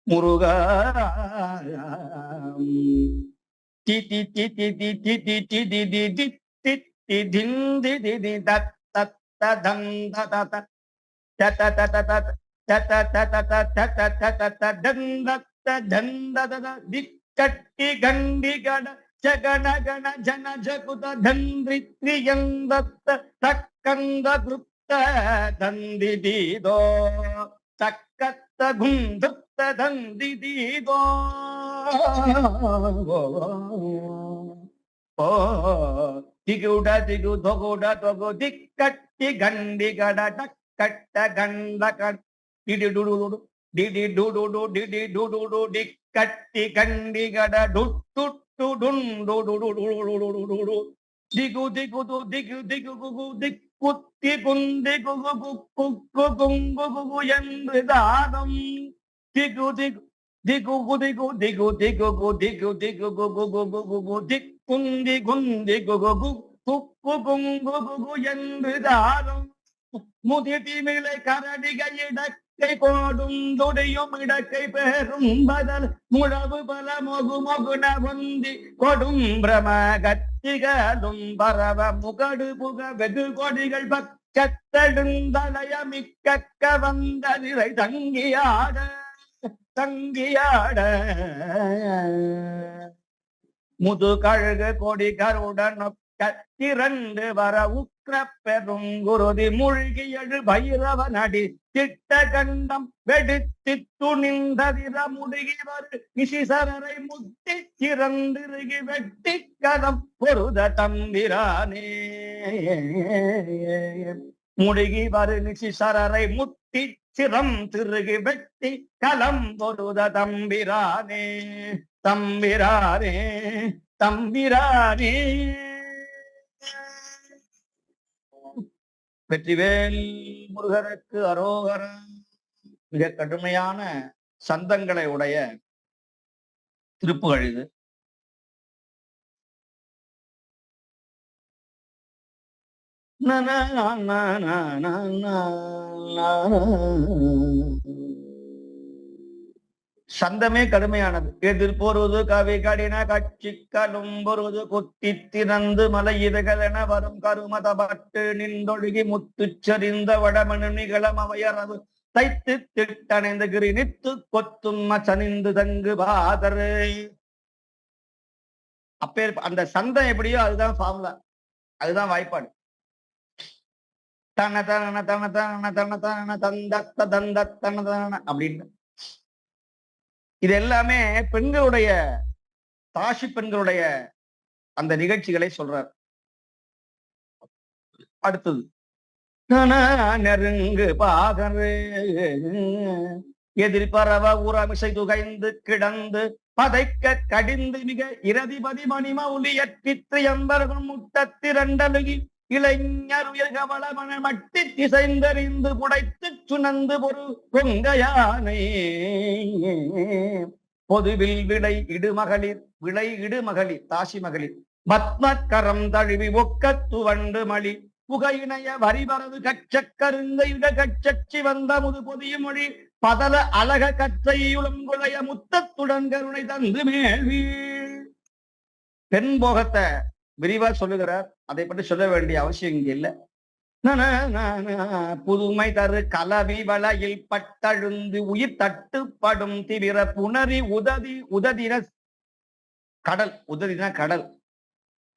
முருகா திதி திதி திதி திதி திதி திதி திந்தி திதி தத் தத் தந்த தத தத தத தத தத தத தந்த திக்கட்டி கண்டி கட ஜகன கண ஜன ஜகுத தந்திரி திரியந்தத்த தக்கந்த கிருப்த தந்தி தீதோ தக்கத்த குந்துப்த தந்தி தீதோ திகுட திகு தொகுட தொகு திக்கட்டி கண்டி கட டக்கட்ட கண்ட கட் டிடி டுடு டிடி டுடு டிடி டுடு டிக்கட்டி கண்டி கட டுட்டு திகு திகு திகு திகு குகு திக்குத்தி குந்தி குகு குக்கு குங்கு குகு என்று தானம் திகு திகு திகு திகு திகு திகு திகு திகு குகு குகு குகு திக்குந்தி குந்தி குகு குக்கு குங்கு குகு என்று தானம் முதிட்டி மிளை கரடிகை இடக்கை கோடும் துடியும் இடக்கை பெரும் பதல் முழவு பல மொகு மொகுன பொந்தி கொடும் பிரம கத்திகளும் பரவ முகடு புக வெகு கொடிகள் பக்கத்தெடுந்தலைய மிக்க வந்த நிலை தங்கியாட தங்கியாட முது கழுகு கொடி கருடன் திரண்டு வர உக்ர பெரும் குருதி மூழ்கி எழு பைரவ நடி திட்ட கண்டம் வெடித்து துணிந்ததிர முடுகி வரு நிசிசரரை முத்தி சிறந்திருகி வெட்டி கதம் பொருத தம்பிரானே முடுகி வரு நிசிசரரை முத்தி சிரம் திருகி வெட்டி கலம் பொருத தம்பிரானே தம்பிரானே தம்பிரானே. வெற்றிவேல் முருகனுக்கு அரோகரா. மிக கடுமையான சந்தங்களை உடைய திருப்புகழ் இது. சந்தமே கடுமையானது. எதிர்பொருது கவி கடின கட்சி கலும்பொருது குத்தி திறந்து மலையிதுகள் என வரும் கருமதபட்டு நின்றொழுகி முத்துச்சரிந்த வடமனு நிகழம் அவையரவு தைத்து திட்டணைந்து கிரி நித்து கொத்தும் சனிந்து தங்கு பாதரு. அப்பேர் அந்த சந்தம் எப்படியோ அதுதான் ஃபார்முலா, அதுதான் வாய்ப்பாடு. தன தன தன தன தன தன தந்த தந்த தன தன அப்படின்னு இது எல்லாமே பெண்களுடைய தாஷி பெண்களுடைய அந்த நிகழ்ச்சிகளை சொல்றார். அடுத்தது நெருங்கு பாகரு எதிர்பரவ உறமிசை துகைந்து கிடந்து பதைக்க கடிந்து மிக இரதிபதி மணிமௌலியற்றித்து எம்பர்கள் முட்டத்திரண்டலுகி இளைஞர் உயர்கவளமன மட்டி திசைந்தறிந்து புடைத்து சுனந்து பொரு கொங்கையானை பொதுவில் விளை இடுமகளிர் தாசி மகளிர் பத்மக்கரம் தழுவி ஒக்கத்து வண்டு மொழி புகையினைய வரிபரவு கச்சக்கருங்க கச்சச்சி வந்த முது பொதிய மொழி பதல அழக கற்றையுளங்குளைய முத்தத்துடன் கருணை தந்து மேல்வி. பெண் போகத்தை விரிவா சொல்லுகிறார். அதை பற்றி சொல்ல வேண்டிய அவசியம் இங்க இல்லை. புதுமை தரு கலவி வளையில் பட்டழுந்து உயிர் தட்டுப்படும் திவிர புணரி உததின கடல், உததின கடல்,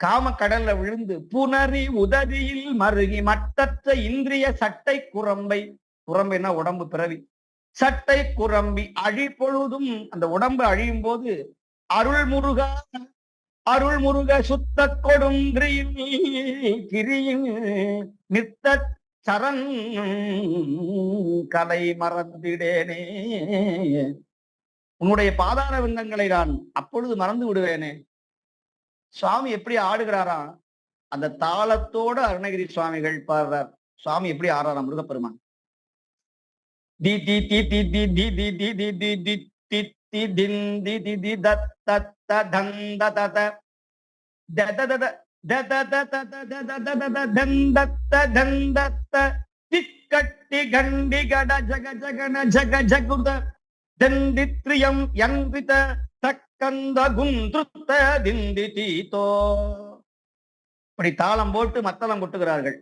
காம கடல்ல விழுந்து புணரி உததியில் மருகி மட்டற்ற இந்திரிய சட்டை குரம்பை, குரம்பைன்னா உடம்பு பிறவி, சட்டை குரம்பி அழிப்பொழுதும் அந்த உடம்பு அழியும் போது அருள்முருகா அருள்முருக சுத்த கொடுங்கிரியில் கிரியில் நித்த சரண் கலை மறந்திடேனே, உன்னுடைய பாதார விந்தங்களை நான் அப்பொழுது மறந்து விடுவேனே. சுவாமி எப்படி ஆடுகிறாராம், அந்த தாளத்தோட அருணகிரி சுவாமிகள் பாடுறார். சுவாமி எப்படி ஆடுறாராம் முருகப்பெருமான். தி தி தி தி தி தி தி தி தி தி தி தி தி தின் தி தி தி தத் தத் த தன் த த த த த த த த த த த த த த த தன் தத் த தன் தத் த திக்கட்டி கண்டி கட ஜக ஜகன ஜக ஜகுத தந்தித்ரியம் யன்வித தக்கந்த குந்துத்த திந்தி தீதோ. இப்படி தாளம் போட்டு மத்தளம் கொட்டுகிறார்கள்.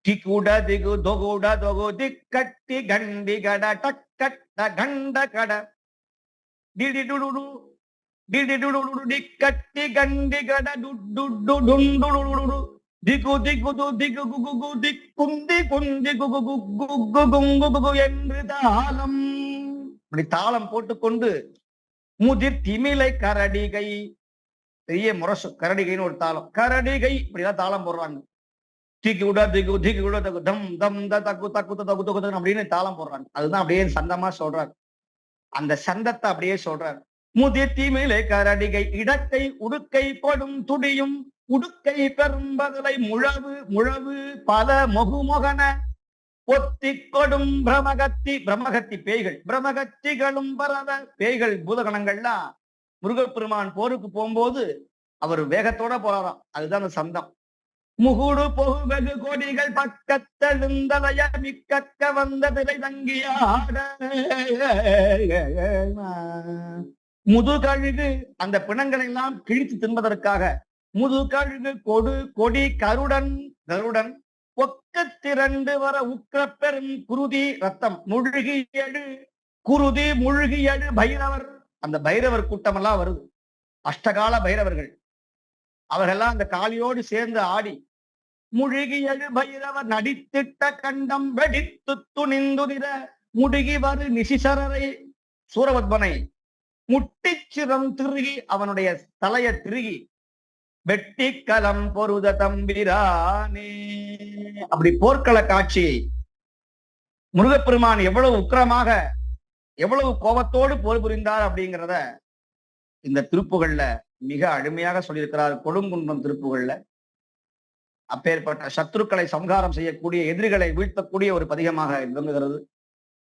திகுட திகு தொகுட தொகு திக்கட்டி கண்டி கட டக்கட்ட கண்ட கட டிடிடுடு டிடிடுடு டிக்கட்டி கண்டி கட டுடு டுண்டு திகு திகு திகு குகு திக்குந்தி குந்தி குகு குகு குங்கு குகு என்று தாளம். இப்படி தாளம் போட்டுக்கொண்டு முதிர் திமிலை கரடிகை, பெரிய முரசு கரடிகைன்னு ஒரு தாளம், கரடிகை இப்படிதான் தாளம் போடுறாங்க. திகுட திகு திகுட தகு தம் தம் த தகு தகு தகு தகு அப்படின்னு தாளம் போடுறாங்க. அதுதான் அப்படியே சந்தமா சொல்றாரு. அந்த சந்தத்தை அப்படியே சொல்றாரு. முதிர் திமிலை கரடிகை இடக்கை உடுக்கை கொடும் துடியும் உடுக்கை பெரும்பதலை முழவு முழவு பல மொகுமொகன ஒத்திக் கொடும் பிரமகத்தி, பிரமகத்தி பேய்கள், பிரமகத்திகளும் பரவ பேய்கள் பூதகணங்கள்லாம் முருகப்பெருமான் போருக்கு போகும்போது அவர் வேகத்தோட போறாராம். அதுதான் அந்த சந்தம். முகுடு பொகு வெகு கொடிகள் பக்கத்தெழுந்தலைய மிக்கக்க வந்த திரை தங்கியாட முதுகழுகு அந்த பிணங்களை எல்லாம் கிழித்து தின்பதற்காக முதுகழுகு கொடு கொடி கருடன் கருடன் ஒக்க திரண்டு வர உக்கிர பெரும் குருதி ரத்தம் முழுகியடு குருதி முழுகியடு பைரவர், அந்த பைரவர் கூட்டம் எல்லாம் வருது. அஷ்டகால பைரவர்கள் அவர்களெல்லாம் அந்த காளியோடு சேர்ந்து ஆடி முழுகியடு பைரவர் நடித்திட்ட கண்டம் வெடித்து துணிந்துதிர முடுகி வரு நிசிசரரை சூரபத்மனை முட்டிச்சிரம் திருகி அவனுடைய தலையை திருகி வெட்டி கலம் பொருத தம்பிரானே. அப்படி போர்க்கள காட்சியை முருகப்பெருமான் எவ்வளவு உக்கிரமாக எவ்வளவு கோபத்தோடு போர் புரிந்தார் அப்படிங்கிறத இந்த திருப்புகள்ல மிக அருமையாக சொல்லியிருக்கிறார். கொடுங்குன்றம் திருப்புகள்ல அப்பேற்பட்ட சத்துருக்களை சம்ஹாரம் செய்யக்கூடிய, எதிரிகளை வீழ்த்தக்கூடிய ஒரு பதிகமாக விளங்குகிறது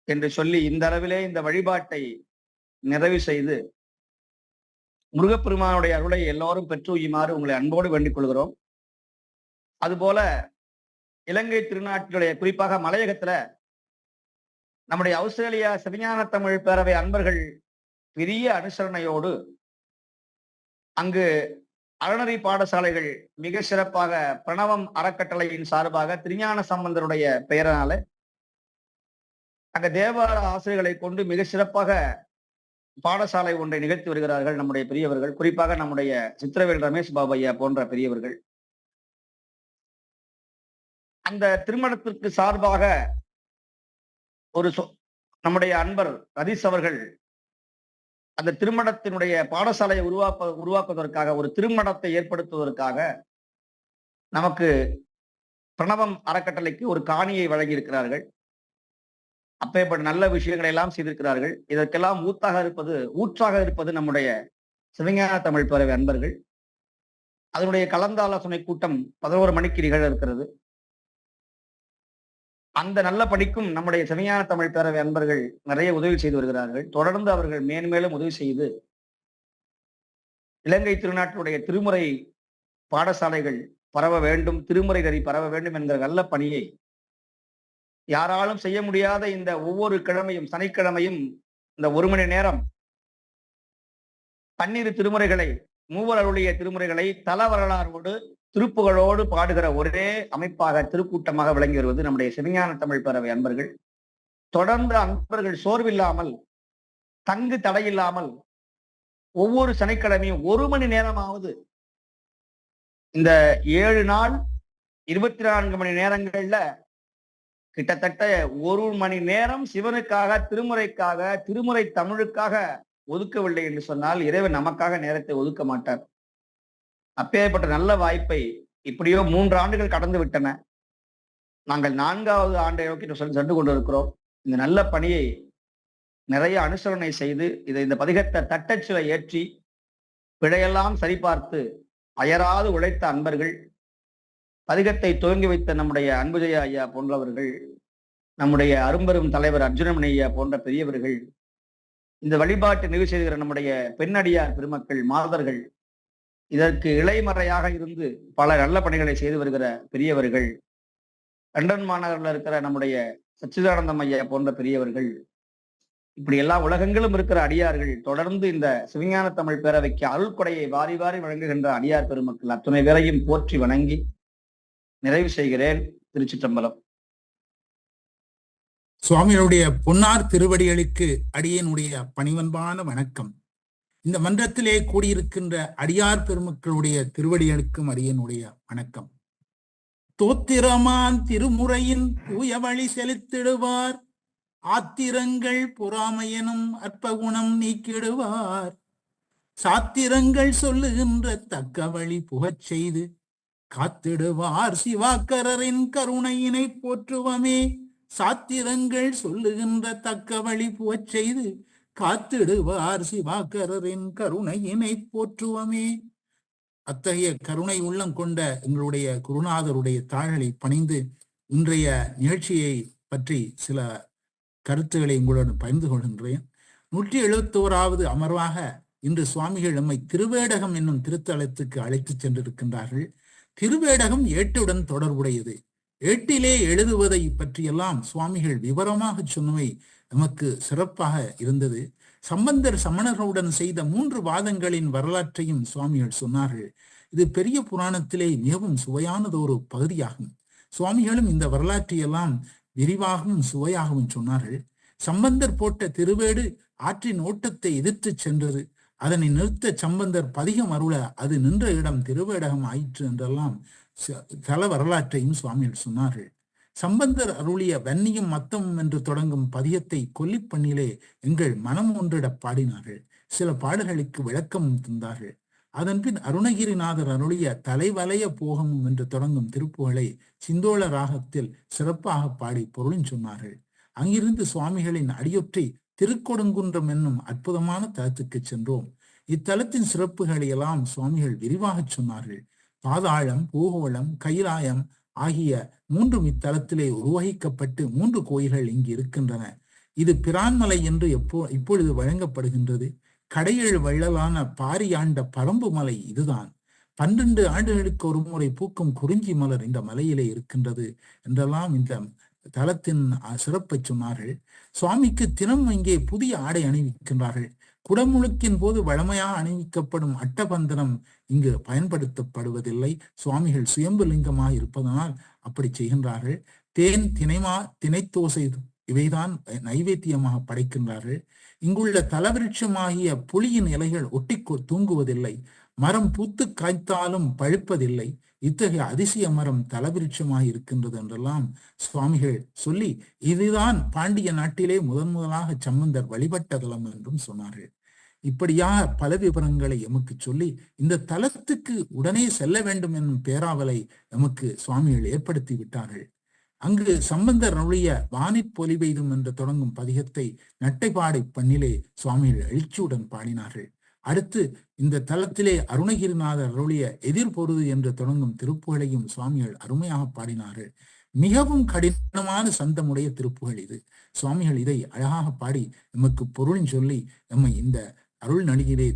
என்று சொல்லி இந்த அளவிலே இந்த வழிபாட்டை நிறைவு செய்து முருகப்பெருமானுடைய அருளை எல்லோரும் பெற்றுமாறு உங்களை அன்போடு வேண்டிக் கொள்கிறோம். அதுபோல இலங்கை திருநாட்டுடைய குறிப்பாக மலையகத்துல நம்முடைய ஆஸ்திரேலியா சிவஞான தமிழ் பேரவை அன்பர்கள் பெரிய அனுசரணையோடு அங்கு அறநெறி பாடசாலைகள் மிக சிறப்பாக பிரணவம் அறக்கட்டளையின் சார்பாக திருஞான சம்பந்தருடைய பெயரால அங்க தேவார ஆசிரியர்களை கொண்டு மிக சிறப்பாக பாடசாலை ஒன்றை நிகழ்த்தி வருகிறார்கள் நம்முடைய பெரியவர்கள். குறிப்பாக நம்முடைய சித்திரவேல் ரமேஷ் பாபு ஐயா போன்ற பெரியவர்கள். அந்த திருமணத்திற்கு சார்பாக ஒரு நம்முடைய அன்பர் ரதீஷ் அவர்கள் அந்த திருமணத்தினுடைய பாடசாலையை உருவாக்குவதற்காக, ஒரு திருமணத்தை ஏற்படுத்துவதற்காக நமக்கு பிரணவம் அறக்கட்டளைக்கு ஒரு காணியை வழங்கி இருக்கிறார்கள். அப்பேற்பட்ட நல்ல விஷயங்களை எல்லாம் செய்திருக்கிறார்கள். இதற்கெல்லாம் ஊற்றாக இருப்பது நம்முடைய சிவஞான தமிழ் பேரவை அன்பர்கள். அதனுடைய கலந்தாலோசனை கூட்டம் 11 மணிக்கு நிகழ இருக்கிறது. அந்த நல்ல படிக்கும் நம்முடைய சிவஞான தமிழ் பேரவை அன்பர்கள் நிறைய உதவி செய்து வருகிறார்கள். தொடர்ந்து அவர்கள் மேன்மேலும் உதவி செய்து இலங்கை திருநாட்டினுடைய திருமுறை பாடசாலைகள் பரவ வேண்டும், திருமுறை நெறி பரவ வேண்டும் என்கிற நல்ல பணியை யாராலும் செய்ய முடியாத இந்த ஒவ்வொரு கிழமையும் சனிக்கிழமையும் இந்த 1 மணி நேரம் 12 திருமுறைகளை, மூவர் அருளிய திருமுறைகளை தல வரலாறோடு திருப்புகழோடு பாடுகிற ஒரே அமைப்பாக திருக்கூட்டமாக விளங்கி வருவது நம்முடைய சிவஞான தமிழ் பேரவை அன்பர்கள். தொடர்ந்து அன்பர்கள் சோர்வில்லாமல், தங்கு தடையில்லாமல் ஒவ்வொரு சனிக்கிழமையும் 1 மணி நேரமாவது இந்த 7 நாள் 24 மணி நேரங்கள்ல கிட்டத்தட்ட 1 மணி நேரம் சிவனுக்காக, திருமுறைக்காக, திருமுறை தமிழுக்காக ஒதுக்கவில்லை என்று சொன்னால் இறைவன் நமக்காக நேரத்தை ஒதுக்க மாட்டார். அப்பேற்பட்ட நல்ல வாய்ப்பை இப்படியோ 3 ஆண்டுகள் கடந்து விட்டன. நாங்கள் 4வது ஆண்டை நோக்கி சென்று கொண்டிருக்கிறோம். இந்த நல்ல பணியை நிறைய அனுசரணை செய்து இந்த பதிகத்தை தட்டச்சில ஏற்றி பிழையெல்லாம் சரிபார்த்து அயராது உழைத்த அன்பர்கள், பதிகத்தை துவங்கி வைத்த நம்முடைய அன்புஜய ஐயா போன்றவர்கள், நம்முடைய அரும்பெரும் தலைவர் அர்ஜுனமணி ஐயா போன்ற பெரியவர்கள், இந்த வழிபாட்டை நிறைவு செய்கிற நம்முடைய பெண்ணடியார் பெருமக்கள், மாதர்கள், இதற்கு இளைமறையாக இருந்து பல நல்ல பணிகளை செய்து வருகிற பெரியவர்கள், லண்டன் மாநகரில் இருக்கிற நம்முடைய சச்சிதானந்தம் ஐயா போன்ற பெரியவர்கள், இப்படி எல்லா உலகங்களும் இருக்கிற அடியார்கள், தொடர்ந்து இந்த சிவஞான தமிழ் பேரவைக்கு அருள்கொடையை வாரி வாரி வழங்குகின்ற அடியார் பெருமக்கள் அத்துணை பேரையும் போற்றி வணங்கி நிறைவு செய்கிறேன். திருச்சிற்றம்பலம். சுவாமிகளுடைய பொன்னார் திருவடிகளுக்கு அடியனுடைய பணிவன்பான வணக்கம். இந்த மன்றத்திலே கூடியிருக்கின்ற அடியார் பெருமக்களுடைய திருவடிகளுக்கும் அடியனுடைய வணக்கம். தோத்திரமான் திருமுறையின் தூய வழி செலுத்திடுவார், ஆத்திரங்கள் பொறாமையனும் அற்பகுணம் நீக்கிடுவார், சாத்திரங்கள் சொல்லுகின்ற தக்க வழி புகச் செய்து காத்திடுவார், சிவாக்கரரின் கருணையினை போற்றுவமே. சாத்திரங்கள் சொல்லுகின்ற தக்க வழி புகச் செய்து காத்திடுவார், சிவாக்கரரின் கருணையினை போற்றுவமே. அத்தகைய கருணை உள்ளம் கொண்ட எங்களுடைய குருநாதருடைய தாள்களை பணிந்து இன்றைய நிகழ்ச்சியை பற்றி சில கருத்துக்களை உங்களுடன் பகிர்ந்து கொள்கின்றேன். 171வது அமர்வாக இன்று சுவாமிகள் நம்மை திருவேடகம் என்னும் திருத்தலத்துக்கு அழைத்து சென்றிருக்கின்றார்கள். திருவேடகம் ஏட்டுடன் தொடர்புடையது. ஏட்டிலே எழுதுவதை பற்றியெல்லாம் சுவாமிகள் விவரமாக சொன்னவை நமக்கு சிறப்பாக இருந்தது. சம்பந்தர் சமணர்களுடன் செய்த 3 வாதங்களின் வரலாற்றையும் சுவாமிகள் சொன்னார்கள். இது பெரிய புராணத்திலே மிகவும் சுவையானதொரு பகுதியாகும். சுவாமிகளும் இந்த வரலாற்றையெல்லாம் விரிவாகவும் சுவையாகவும் சொன்னார்கள். சம்பந்தர் போட்ட திருவேடு ஆற்றின் ஓட்டத்தை எதிர்த்து சென்றது. அதனை நிறுத்த சம்பந்தர் பதிகம் அருள அது நின்ற இடம் திருவேடகம் ஆயிற்று என்றெல்லாம் தல வரலாற்றையும் சுவாமிகள் சொன்னார்கள். சம்பந்தர் அருளிய வன்னியும் மத்தமும் என்று தொடங்கும் பதியத்தை கொல்லிப்பண்ணிலே எங்கள் மனம் ஒன்றிட பாடினார்கள். சில பாடல்களுக்கு விளக்கமும் தந்தார்கள். அதன்பின் அருணகிரிநாதர் அருளிய தலைவலைய போகமும் என்று தொடங்கும் திருப்புகளை சிந்தோள ராகத்தில் சிறப்பாக பாடி பொருளும் சொன்னார்கள். அங்கிருந்து சுவாமிகளின் அடியொற்றி திருக்கொடுங்குன்றம் என்னும் அற்புதமான தலத்துக்கு சென்றோம். இத்தலத்தின் சிறப்புகளை எல்லாம் சுவாமிகள் விரிவாக சொன்னார்கள். பாதாளம், பூகோளம், கைலாயம் ஆகிய 3 இத்தலத்திலே உருவகிக்கப்பட்டு 3 கோயில்கள் இங்கு இருக்கின்றன. இது பிரான்மலை என்று இப்பொழுது வழங்கப்படுகின்றது. கடையெழு வள்ளலான பாரியாண்ட பரம்பு மலை இதுதான். 12 ஆண்டுகளுக்கு ஒரு முறை பூக்கும் குறிஞ்சி மலர் இந்த மலையிலே இருக்கின்றது என்றெல்லாம் இந்த தலத்தின் சிறப்பை சொன்னார்கள். சுவாமிக்கு தினம் இங்கே புதிய ஆடை அணிவிக்கின்றார்கள். குடமுழுக்கின் போது வழமையாக அணிவிக்கப்படும் அட்டபந்தனம் இங்கு பயன்படுத்தப்படுவதில்லை. சுவாமிகள் சுயம்பு லிங்கமாக இருப்பதனால் அப்படி செய்கின்றார்கள். தேன், தினைத்தோசை இவைதான் நைவேத்தியமாக படைக்கின்றார்கள். இங்குள்ள தலவிருட்சமாகிய புலியின் இலைகள் ஒட்டி தூங்குவதில்லை. மரம் பூத்து காய்த்தாலும் பழுப்பதில்லை. இத்தகைய அதிசய மரம் தலவிருட்சமாக இருக்கின்றது என்றெல்லாம் சுவாமிகள் சொல்லி இதுதான் பாண்டிய நாட்டிலே முதலாக சம்பந்தர் வழிபட்ட தலம் என்றும் சொன்னார்கள். இப்படியாக பல விவரங்களை எமக்கு சொல்லி இந்த தலத்துக்கு உடனே செல்ல வேண்டும் என்னும் பேராவலை எமக்கு சுவாமிகள் ஏற்படுத்தி விட்டார்கள். அங்கு சம்பந்தர் அருளிய வானிற் பொலி பெய்தும் என்று தொடங்கும் பதிகத்தை நட்டைப்பாடை பண்ணிலே சுவாமிகள் எழுச்சியுடன் பாடினார்கள். அடுத்து இந்த தலத்திலே அருணகிரிநாதர் அருளிய எதிர்பொருது என்று தொடங்கும் திருப்புகளையும் சுவாமிகள் அருமையாக பாடினார்கள். மிகவும் கடினமான சந்தமுடைய திருப்புகள் இது. சுவாமிகள் இதை அழகாக பாடி நமக்கு பொருளின் சொல்லி நம்மை இந்த அருள் நடிகிலே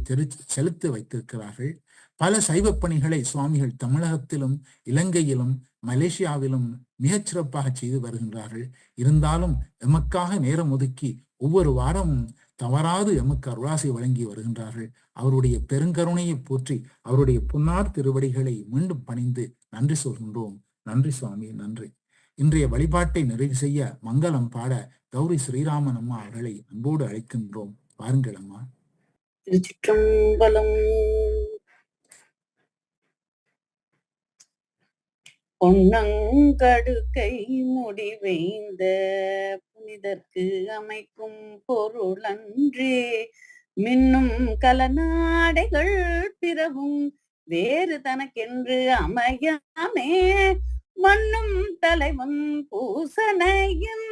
செலுத்த வைத்திருக்கிறார்கள். பல சைவ பணிகளை சுவாமிகள் தமிழகத்திலும் இலங்கையிலும் மலேசியாவிலும் மிகச் சிறப்பாக செய்து வருகின்றார்கள். இருந்தாலும் எமக்காக நேரம் ஒதுக்கி ஒவ்வொரு வாரமும் தவறாது எமக்கு அருளாசி வழங்கி வருகின்றார்கள். அவருடைய பெருங்கருணையை போற்றி அவருடைய பொன்னார் திருவடிகளை மீண்டும் பணிந்து நன்றி சொல்கின்றோம். நன்றி சுவாமி, நன்றி. இன்றைய வழிபாட்டை நிறைவு செய்ய மங்களம் பாட கௌரி ஸ்ரீராமன் அம்மா அவர்களை அன்போடு அழைக்கின்றோம். வாருங்கள் அம்மா. திருச்சிற்றம்பலம். பொன்னங்கடுக்கை முடிவைந்த புனிதற்கு அமைக்கும் பொருளன்றே, மின்னும் கலநாடைகள் பிறவும் வேறு தனக்கென்று அமையாமே, மண்ணும் தலைவன் பூசனையும்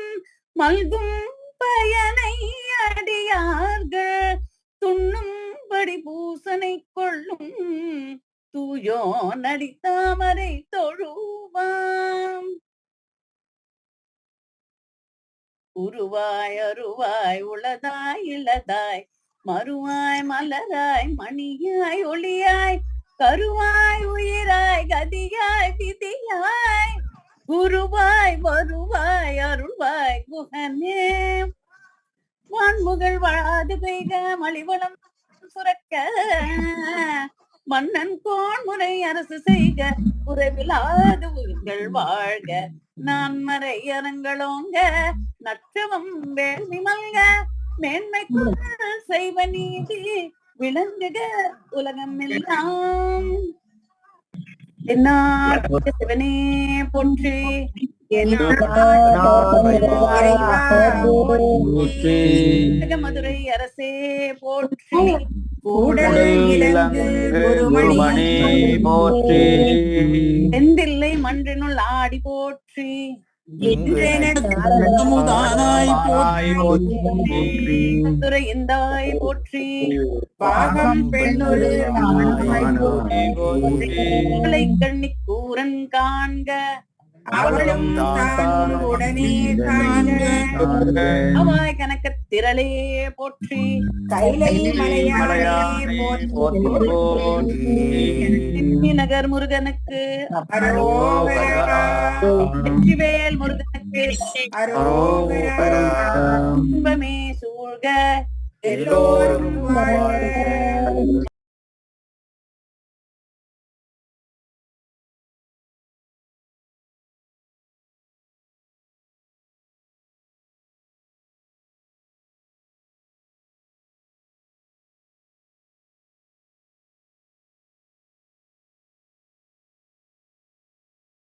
மல்கும் பயனை அடியார்கள் துண்ணும்படி பூசனை கொள்ளும் தூயோ நடித்தாமரை தொழுவாம். உருவாய் அருவாய் உளதாய் இளதாய் மறுவாய் மலராய் மணியாய் ஒளியாய் கருவாய் உயிராய் கதியாய் விதியாய் குருவாய் வருவாய் அருள்வாய் குகனே, வான்முகள் வாது பெய்க மலிவளம் சுரக்க, மன்னன் கோன்முறை அரசு செய்க உறவிலாது உயிர்கள் வாழ்க, நான் மறை அரங்களோங்க நற்றவம் வேள்வி மல்க, மேன்மை செய்வ நீதி விளங்குக உலகம் எல்லாம். சிவனே போற்றி, மதுரை அரசே போற்றி, செந்தில்லை மன்றினுள் ஆடி போற்றி, துறை எந்தாய் போற்றி, கண்ணி கூரன் காண்க அவளும் உடனே அவாய் கணக்க திரளே போற்றி, கைலை நகர் முருகனுக்கு வெற்றிவேல் முருகனுக்கு இன்பமே சூழ்க எல்லோரும்